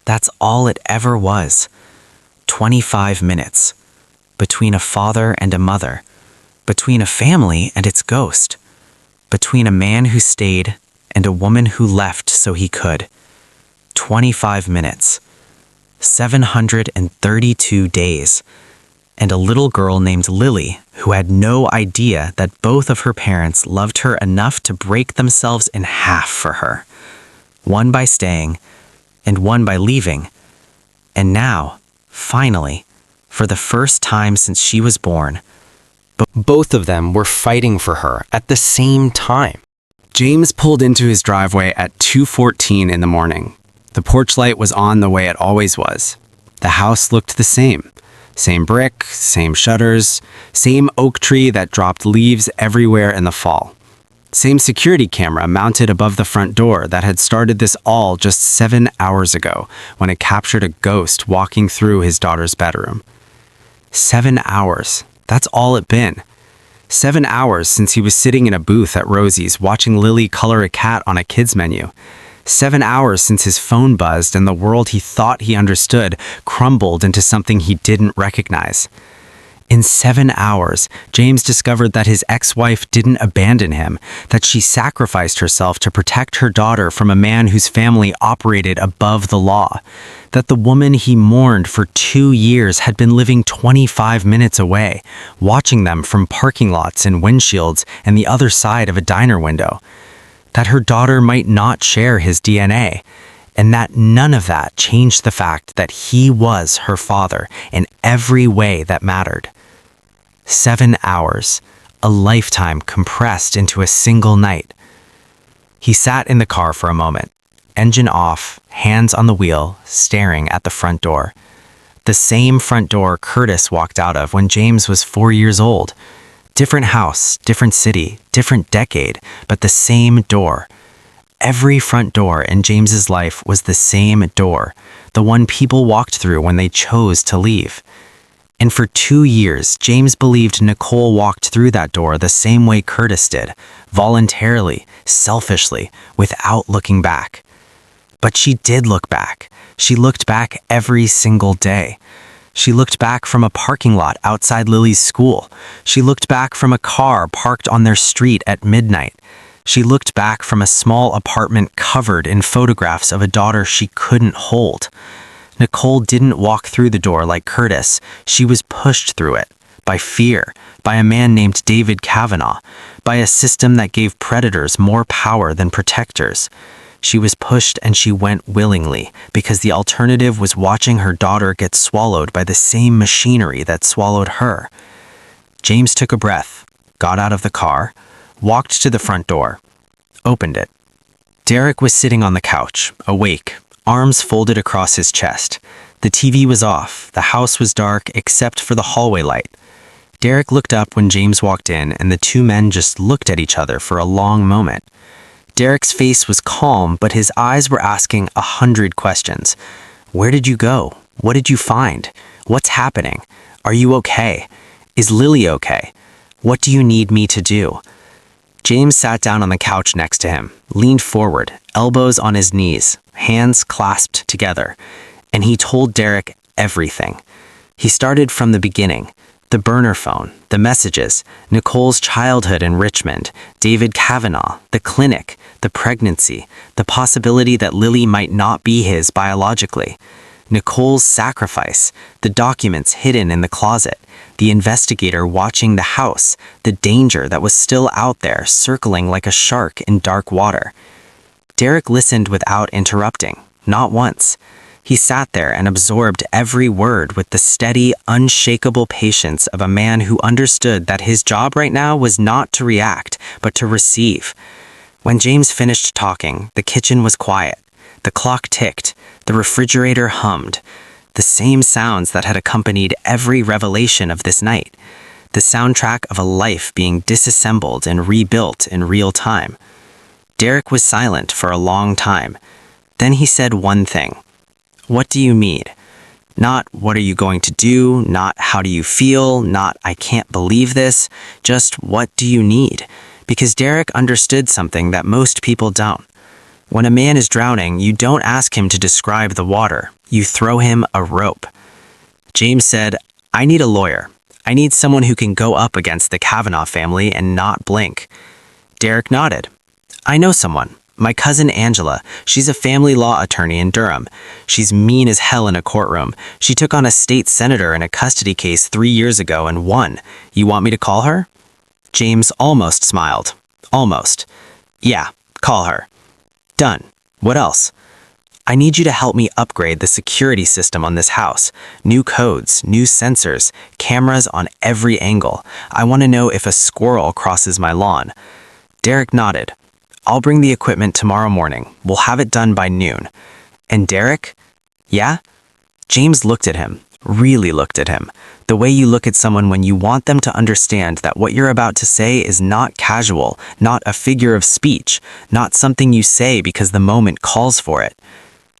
That's all it ever was. 25 minutes. Between a father and a mother. Between a family and its ghost. Between a man who stayed and a woman who left so he could. 25 minutes. 732 days. And a little girl named Lily who had no idea that both of her parents loved her enough to break themselves in half for her. One by staying, and one by leaving. And now, finally, for the first time since she was born, both of them were fighting for her at the same time. James pulled into his driveway at 2:14 in the morning. The porch light was on the way it always was. The house looked the same. Same brick, same shutters, same oak tree that dropped leaves everywhere in the fall. Same security camera mounted above the front door that had started this all just 7 hours ago when it captured a ghost walking through his daughter's bedroom. 7 hours. That's all it'd been. 7 hours since he was sitting in a booth at Rosie's watching Lily color a cat on a kids menu. 7 hours since his phone buzzed and the world he thought he understood crumbled into something he didn't recognize. In 7 hours, James discovered that his ex-wife didn't abandon him, that she sacrificed herself to protect her daughter from a man whose family operated above the law, that the woman he mourned for 2 years had been living 25 minutes away, watching them from parking lots and windshields and the other side of a diner window, that her daughter might not share his DNA, and that none of that changed the fact that he was her father in every way that mattered. 7 hours, a lifetime compressed into a single night. He sat in the car for a moment, engine off, hands on the wheel, staring at the front door. The same front door Curtis walked out of when James was 4 years old. Different house, different city, different decade, but the same door. Every front door in James's life was the same door, the one people walked through when they chose to leave. And for 2 years, James believed Nicole walked through that door the same way Curtis did, voluntarily, selfishly, without looking back. But she did look back. She looked back every single day. She looked back from a parking lot outside Lily's school. She looked back from a car parked on their street at midnight. She looked back from a small apartment covered in photographs of a daughter she couldn't hold. Nicole didn't walk through the door like Curtis. She was pushed through it. By fear. By a man named David Kavanaugh. By a system that gave predators more power than protectors. She was pushed and she went willingly, because the alternative was watching her daughter get swallowed by the same machinery that swallowed her. James took a breath, got out of the car, walked to the front door, opened it. Derek was sitting on the couch, awake, arms folded across his chest. The TV was off. The house was dark except for the hallway light. Derek looked up when James walked in, and the two men just looked at each other for a long moment. Derek's face was calm, but his eyes were asking 100 questions. Where did you go? What did you find? What's happening? Are you okay? Is Lily okay? What do you need me to do? James sat down on the couch next to him, leaned forward, elbows on his knees, hands clasped together, and he told Derek everything. He started from the beginning. The burner phone, the messages, Nicole's childhood in Richmond, David Kavanaugh, the clinic, the pregnancy, the possibility that Lily might not be his biologically, Nicole's sacrifice, the documents hidden in the closet, the investigator watching the house, the danger that was still out there circling like a shark in dark water. Derek listened without interrupting, not once. He sat there and absorbed every word with the steady, unshakable patience of a man who understood that his job right now was not to react, but to receive. When James finished talking, the kitchen was quiet. The clock ticked. The refrigerator hummed. The same sounds that had accompanied every revelation of this night. The soundtrack of a life being disassembled and rebuilt in real time. Derek was silent for a long time. Then he said one thing. What do you need? Not what are you going to do, not how do you feel, not I can't believe this, just what do you need? Because Derek understood something that most people don't. When a man is drowning, you don't ask him to describe the water, you throw him a rope. James said, I need a lawyer. I need someone who can go up against the Kavanaugh family and not blink. Derek nodded. I know someone. My cousin Angela, she's a family law attorney in Durham. She's mean as hell in a courtroom. She took on a state senator in a custody case 3 years ago and won. You want me to call her? James almost smiled. Almost. Yeah, call her. Done. What else? I need you to help me upgrade the security system on this house. New codes, new sensors, cameras on every angle. I want to know if a squirrel crosses my lawn. Derek nodded. I'll bring the equipment tomorrow morning. We'll have it done by noon. And Derek? Yeah? James looked at him, really looked at him. The way you look at someone when you want them to understand that what you're about to say is not casual, not a figure of speech, not something you say because the moment calls for it.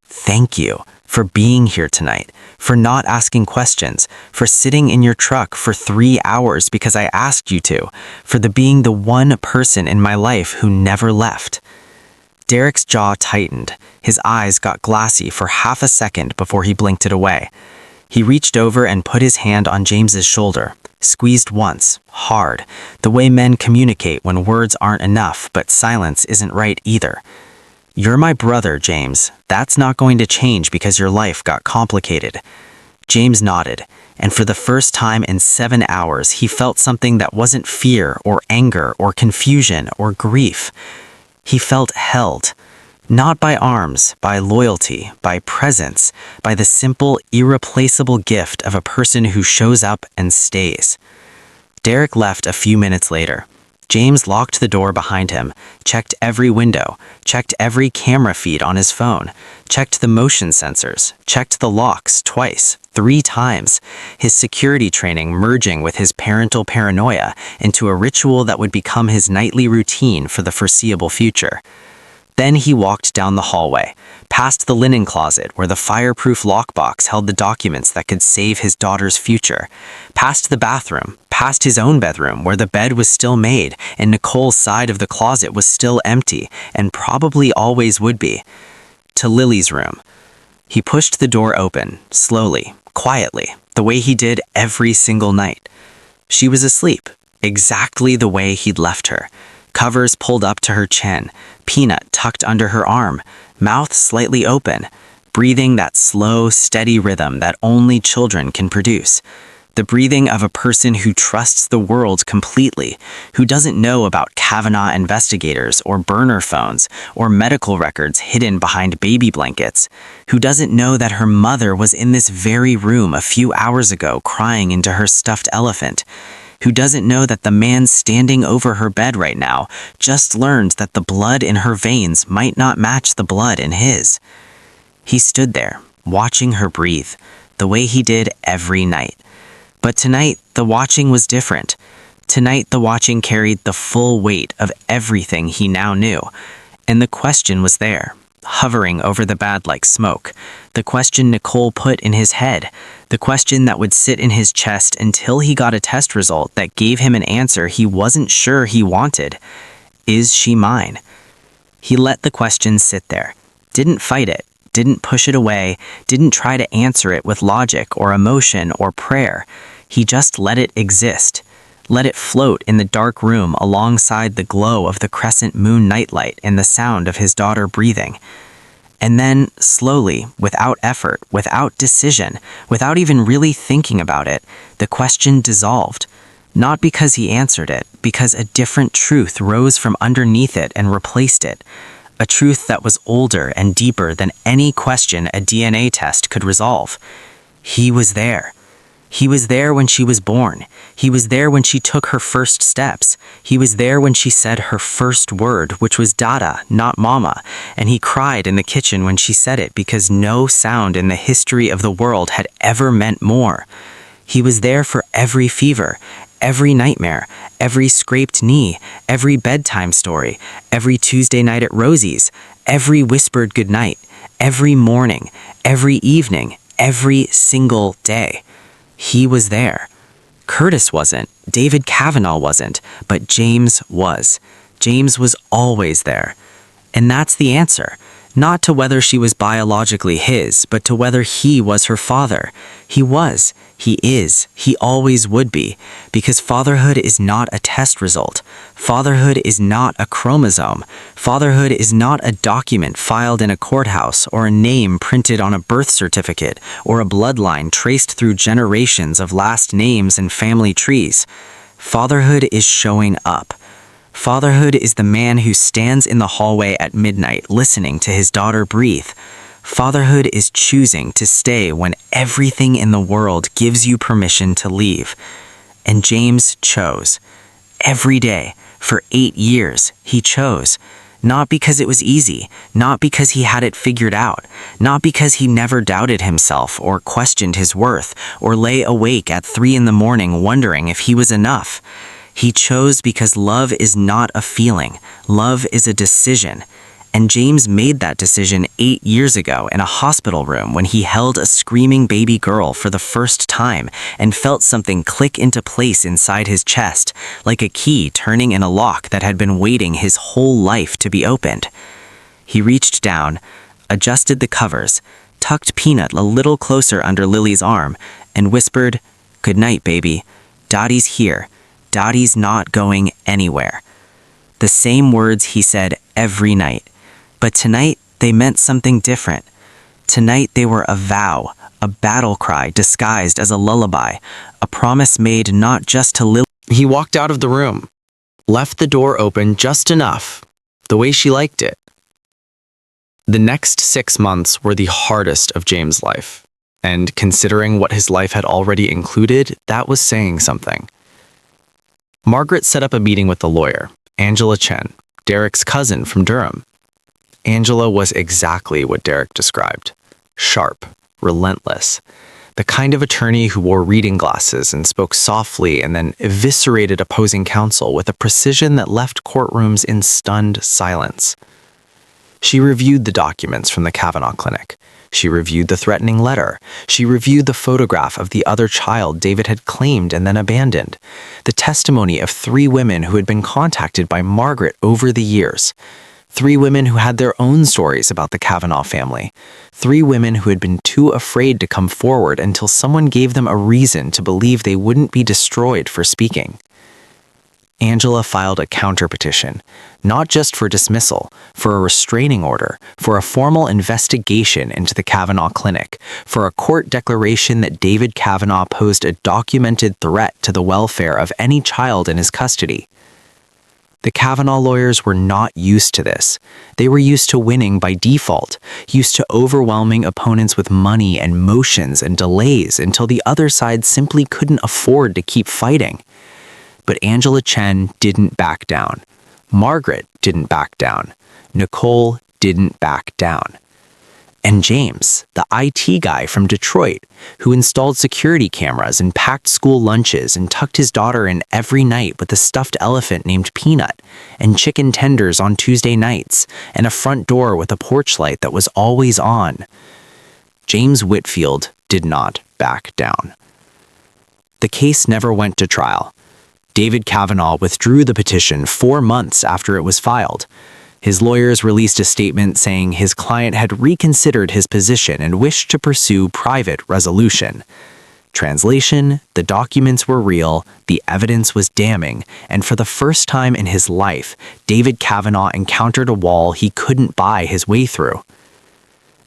Thank you for being here tonight, for not asking questions, for sitting in your truck for 3 hours because I asked you to, for being the one person in my life who never left. Derek's jaw tightened. His eyes got glassy for half a second before he blinked it away. He reached over and put his hand on James's shoulder, squeezed once, hard, the way men communicate when words aren't enough but silence isn't right either. You're my brother, James. That's not going to change because your life got complicated. James nodded, and for the first time in 7 hours, he felt something that wasn't fear or anger or confusion or grief. He felt held, not by arms, by loyalty, by presence, by the simple, irreplaceable gift of a person who shows up and stays. Derek left a few minutes later. James locked the door behind him, checked every window, checked every camera feed on his phone, checked the motion sensors, checked the locks twice, 3 times, his security training merging with his parental paranoia into a ritual that would become his nightly routine for the foreseeable future. Then he walked down the hallway, past the linen closet where the fireproof lockbox held the documents that could save his daughter's future, past the bathroom, past his own bedroom where the bed was still made and Nicole's side of the closet was still empty and probably always would be, to Lily's room. He pushed the door open, slowly, quietly, the way he did every single night. She was asleep, exactly the way he'd left her. Covers pulled up to her chin, peanut tucked under her arm, mouth slightly open, breathing that slow, steady rhythm that only children can produce. The breathing of a person who trusts the world completely, who doesn't know about Kavanaugh investigators or burner phones or medical records hidden behind baby blankets, who doesn't know that her mother was in this very room a few hours ago crying into her stuffed elephant, who doesn't know that the man standing over her bed right now just learned that the blood in her veins might not match the blood in his. He stood there, watching her breathe, the way he did every night. But tonight, the watching was different. Tonight, the watching carried the full weight of everything he now knew. And the question was there, hovering over the bed like smoke. The question Nicole put in his head. The question that would sit in his chest until he got a test result that gave him an answer he wasn't sure he wanted. Is she mine? He let the question sit there. Didn't fight it. Didn't push it away. Didn't try to answer it with logic or emotion or prayer. He just let it exist. Let it float in the dark room alongside the glow of the crescent moon nightlight and the sound of his daughter breathing. And then, slowly, without effort, without decision, without even really thinking about it, the question dissolved. Not because he answered it, because a different truth rose from underneath it and replaced it. A truth that was older and deeper than any question a DNA test could resolve. He was there. He was there when she was born. He was there when she took her first steps. He was there when she said her first word, which was Dada, not Mama. And he cried in the kitchen when she said it because no sound in the history of the world had ever meant more. He was there for every fever, every nightmare, every scraped knee, every bedtime story, every Tuesday night at Rosie's, every whispered goodnight, every morning, every evening, every single day. He was there. Curtis wasn't, David Kavanaugh wasn't, but James was. James was always there. And that's the answer. Not to whether she was biologically his, but to whether he was her father. He was. He is. He always would be. Because fatherhood is not a test result. Fatherhood is not a chromosome. Fatherhood is not a document filed in a courthouse or a name printed on a birth certificate or a bloodline traced through generations of last names and family trees. Fatherhood is showing up. Fatherhood is the man who stands in the hallway at midnight listening to his daughter breathe. Fatherhood is choosing to stay when everything in the world gives you permission to leave. And James chose. Every day, for 8 years, he chose. Not because it was easy, not because he had it figured out, not because he never doubted himself or questioned his worth or lay awake at 3 a.m. wondering if he was enough. He chose because love is not a feeling. Love is a decision. And James made that decision 8 years ago in a hospital room when he held a screaming baby girl for the first time and felt something click into place inside his chest, like a key turning in a lock that had been waiting his whole life to be opened. He reached down, adjusted the covers, tucked Peanut a little closer under Lily's arm, and whispered, "Good night, baby. Dottie's here. Dottie's not going anywhere." The same words he said every night. But tonight, they meant something different. Tonight, they were a vow, a battle cry disguised as a lullaby, a promise made not just to Lily. He walked out of the room, left the door open just enough, the way she liked it. The next 6 months were the hardest of James' life, and considering what his life had already included, that was saying something. Margaret set up a meeting with the lawyer, Angela Chen, Derek's cousin from Durham. Angela was exactly what Derek described. Sharp, relentless. The kind of attorney who wore reading glasses and spoke softly and then eviscerated opposing counsel with a precision that left courtrooms in stunned silence. She reviewed the documents from the Kavanaugh clinic. She reviewed the threatening letter. She reviewed the photograph of the other child David had claimed and then abandoned. The testimony of 3 women who had been contacted by Margaret over the years. 3 women who had their own stories about the Kavanaugh family. 3 women who had been too afraid to come forward until someone gave them a reason to believe they wouldn't be destroyed for speaking. Angela filed a counterpetition, not just for dismissal, for a restraining order, for a formal investigation into the Kavanaugh clinic, for a court declaration that David Kavanaugh posed a documented threat to the welfare of any child in his custody. The Kavanaugh lawyers were not used to this. They were used to winning by default, used to overwhelming opponents with money and motions and delays until the other side simply couldn't afford to keep fighting. But Angela Chen didn't back down. Margaret didn't back down. Nicole didn't back down. And James, the IT guy from Detroit, who installed security cameras and packed school lunches and tucked his daughter in every night with a stuffed elephant named Peanut, and chicken tenders on Tuesday nights, and a front door with a porch light that was always on. James Whitfield did not back down. The case never went to trial. David Kavanaugh withdrew the petition 4 months after it was filed. His lawyers released a statement saying his client had reconsidered his position and wished to pursue private resolution. Translation: the documents were real, the evidence was damning, and for the first time in his life, David Kavanaugh encountered a wall he couldn't buy his way through.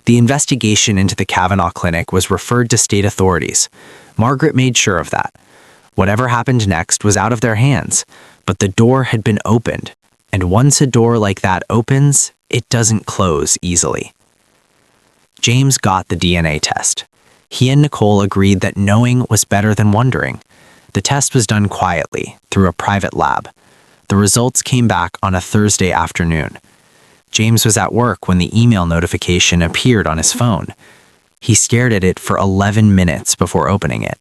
The investigation into the Kavanaugh clinic was referred to state authorities. Margaret made sure of that. Whatever happened next was out of their hands, but the door had been opened. And once a door like that opens, it doesn't close easily. James got the DNA test. He and Nicole agreed that knowing was better than wondering. The test was done quietly, through a private lab. The results came back on a Thursday afternoon. James was at work when the email notification appeared on his phone. He stared at it for 11 minutes before opening it.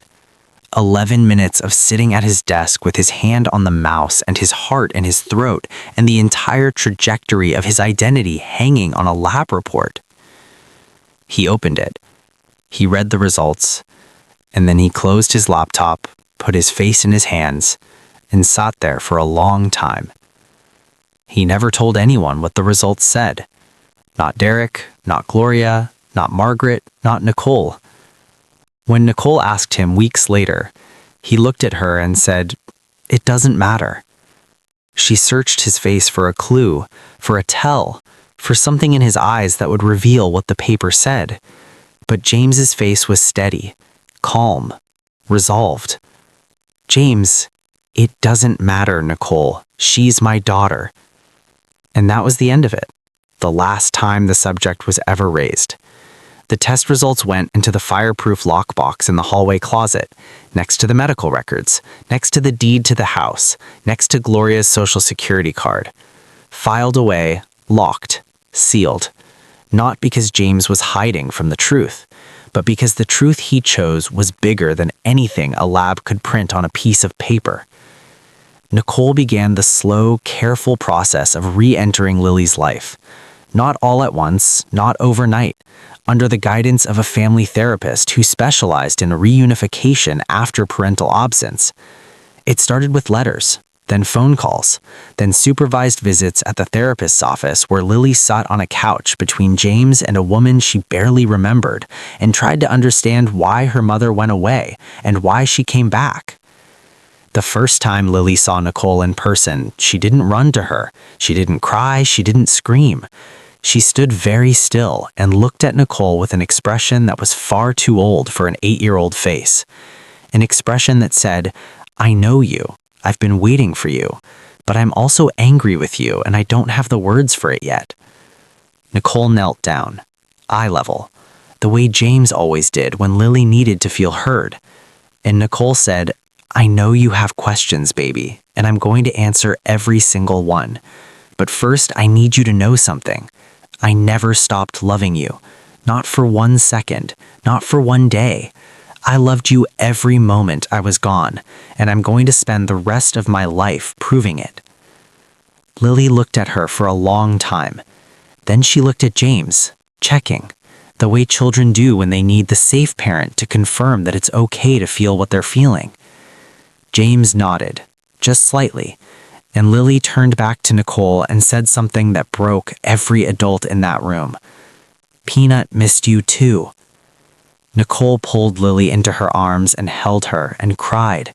11 minutes of sitting at his desk with his hand on the mouse and his heart in his throat and the entire trajectory of his identity hanging on a lab report. He opened it. He read the results, and then he closed his laptop, put his face in his hands, and sat there for a long time. He never told anyone what the results said. Not Derek, not Gloria, not Margaret, not Nicole. When Nicole asked him weeks later, he looked at her and said, "It doesn't matter." She searched his face for a clue, for a tell, for something in his eyes that would reveal what the paper said. But James's face was steady, calm, resolved. "James, it doesn't matter, Nicole. She's my daughter." And that was the end of it, the last time the subject was ever raised. The test results went into the fireproof lockbox in the hallway closet, next to the medical records, next to the deed to the house, next to Gloria's social security card. Filed away, locked, sealed. Not because James was hiding from the truth, but because the truth he chose was bigger than anything a lab could print on a piece of paper. Nicole began the slow, careful process of re-entering Lily's life. Not all at once, not overnight, under the guidance of a family therapist who specialized in reunification after parental absence. It started with letters, then phone calls, then supervised visits at the therapist's office where Lily sat on a couch between James and a woman she barely remembered and tried to understand why her mother went away and why she came back. The first time Lily saw Nicole in person, she didn't run to her. She didn't cry. She didn't scream. She stood very still and looked at Nicole with an expression that was far too old for an 8-year-old face. An expression that said, "I know you. I've been waiting for you. But I'm also angry with you and I don't have the words for it yet." Nicole knelt down, eye level, the way James always did when Lily needed to feel heard. And Nicole said, "I know you have questions, baby, and I'm going to answer every single one. But first, I need you to know something. I never stopped loving you. Not for 1 second, not for 1 day. I loved you every moment I was gone, and I'm going to spend the rest of my life proving it." Lily looked at her for a long time. Then she looked at James, checking, the way children do when they need the safe parent to confirm that it's okay to feel what they're feeling. James nodded, just slightly, and Lily turned back to Nicole and said something that broke every adult in that room. "Peanut missed you too." Nicole pulled Lily into her arms and held her and cried.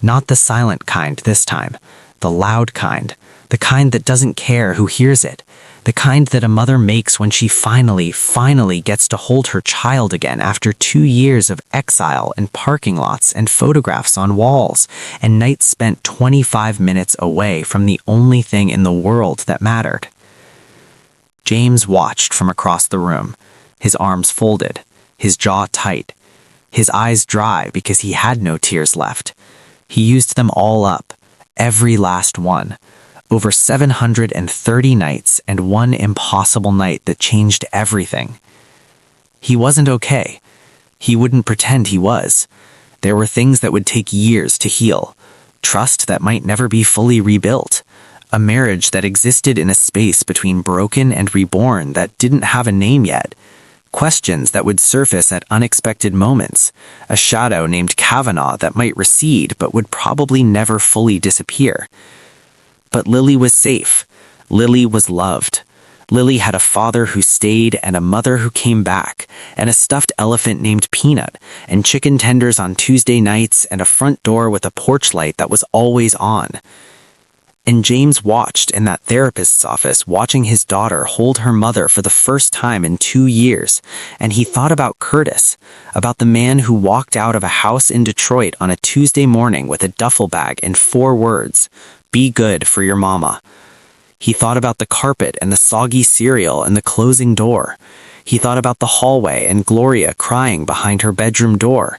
Not the silent kind this time, the loud kind, the kind that doesn't care who hears it, the kind that a mother makes when she finally gets to hold her child again after 2 years of exile and parking lots and photographs on walls and nights spent 25 minutes away from the only thing in the world that mattered. James watched from across the room, his arms folded, his jaw tight, his eyes dry because he had no tears left. He used them all up, every last one. Over 730 nights and one impossible night that changed everything. He wasn't okay. He wouldn't pretend he was. There were things that would take years to heal. Trust that might never be fully rebuilt. A marriage that existed in a space between broken and reborn that didn't have a name yet. Questions that would surface at unexpected moments. A shadow named Kavanaugh that might recede but would probably never fully disappear. But Lily was safe. Lily was loved. Lily had a father who stayed and a mother who came back, and a stuffed elephant named Peanut, and chicken tenders on Tuesday nights, and a front door with a porch light that was always on. And James watched in that therapist's office, watching his daughter hold her mother for the first time in 2 years, and he thought about Curtis, about the man who walked out of a house in Detroit on a Tuesday morning with a duffel bag and 4 words, "Be good for your mama." He thought about the carpet and the soggy cereal and the closing door. He thought about the hallway and Gloria crying behind her bedroom door.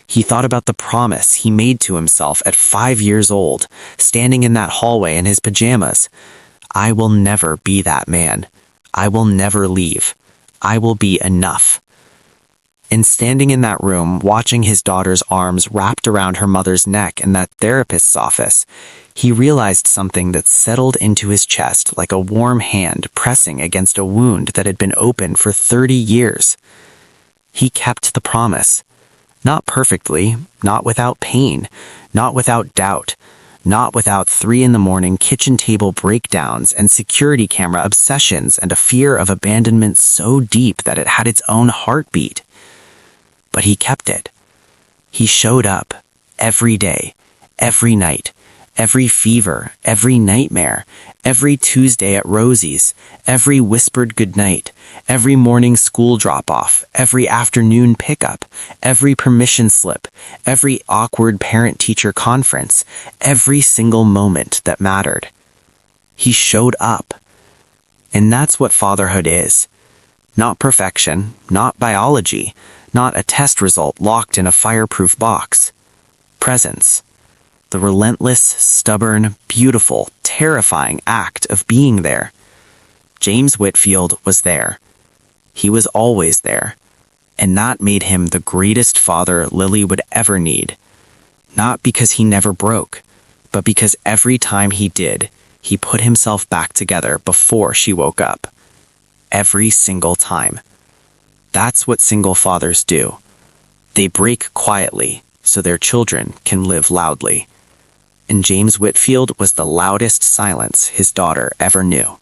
He thought about the promise he made to himself at 5 years old, standing in that hallway in his pajamas. I will never be that man. I will never leave. I will be enough. And standing in that room, watching his daughter's arms wrapped around her mother's neck in that therapist's office, he realized something that settled into his chest like a warm hand pressing against a wound that had been open for 30 years. He kept the promise. Not perfectly, not without pain, not without doubt, not without 3 a.m. kitchen table breakdowns and security camera obsessions and a fear of abandonment so deep that it had its own heartbeat. But he kept it. He showed up every day, every night, every fever, every nightmare, every Tuesday at Rosie's, every whispered goodnight, every morning school drop-off, every afternoon pickup, every permission slip, every awkward parent-teacher conference, every single moment that mattered. He showed up. And that's what fatherhood is. Not perfection, not biology, not a test result locked in a fireproof box. Presence. The relentless, stubborn, beautiful, terrifying act of being there. James Whitfield was there. He was always there. And that made him the greatest father Lily would ever need. Not because he never broke, but because every time he did, he put himself back together before she woke up. Every single time. That's what single fathers do. They break quietly so their children can live loudly. And James Whitfield was the loudest silence his daughter ever knew.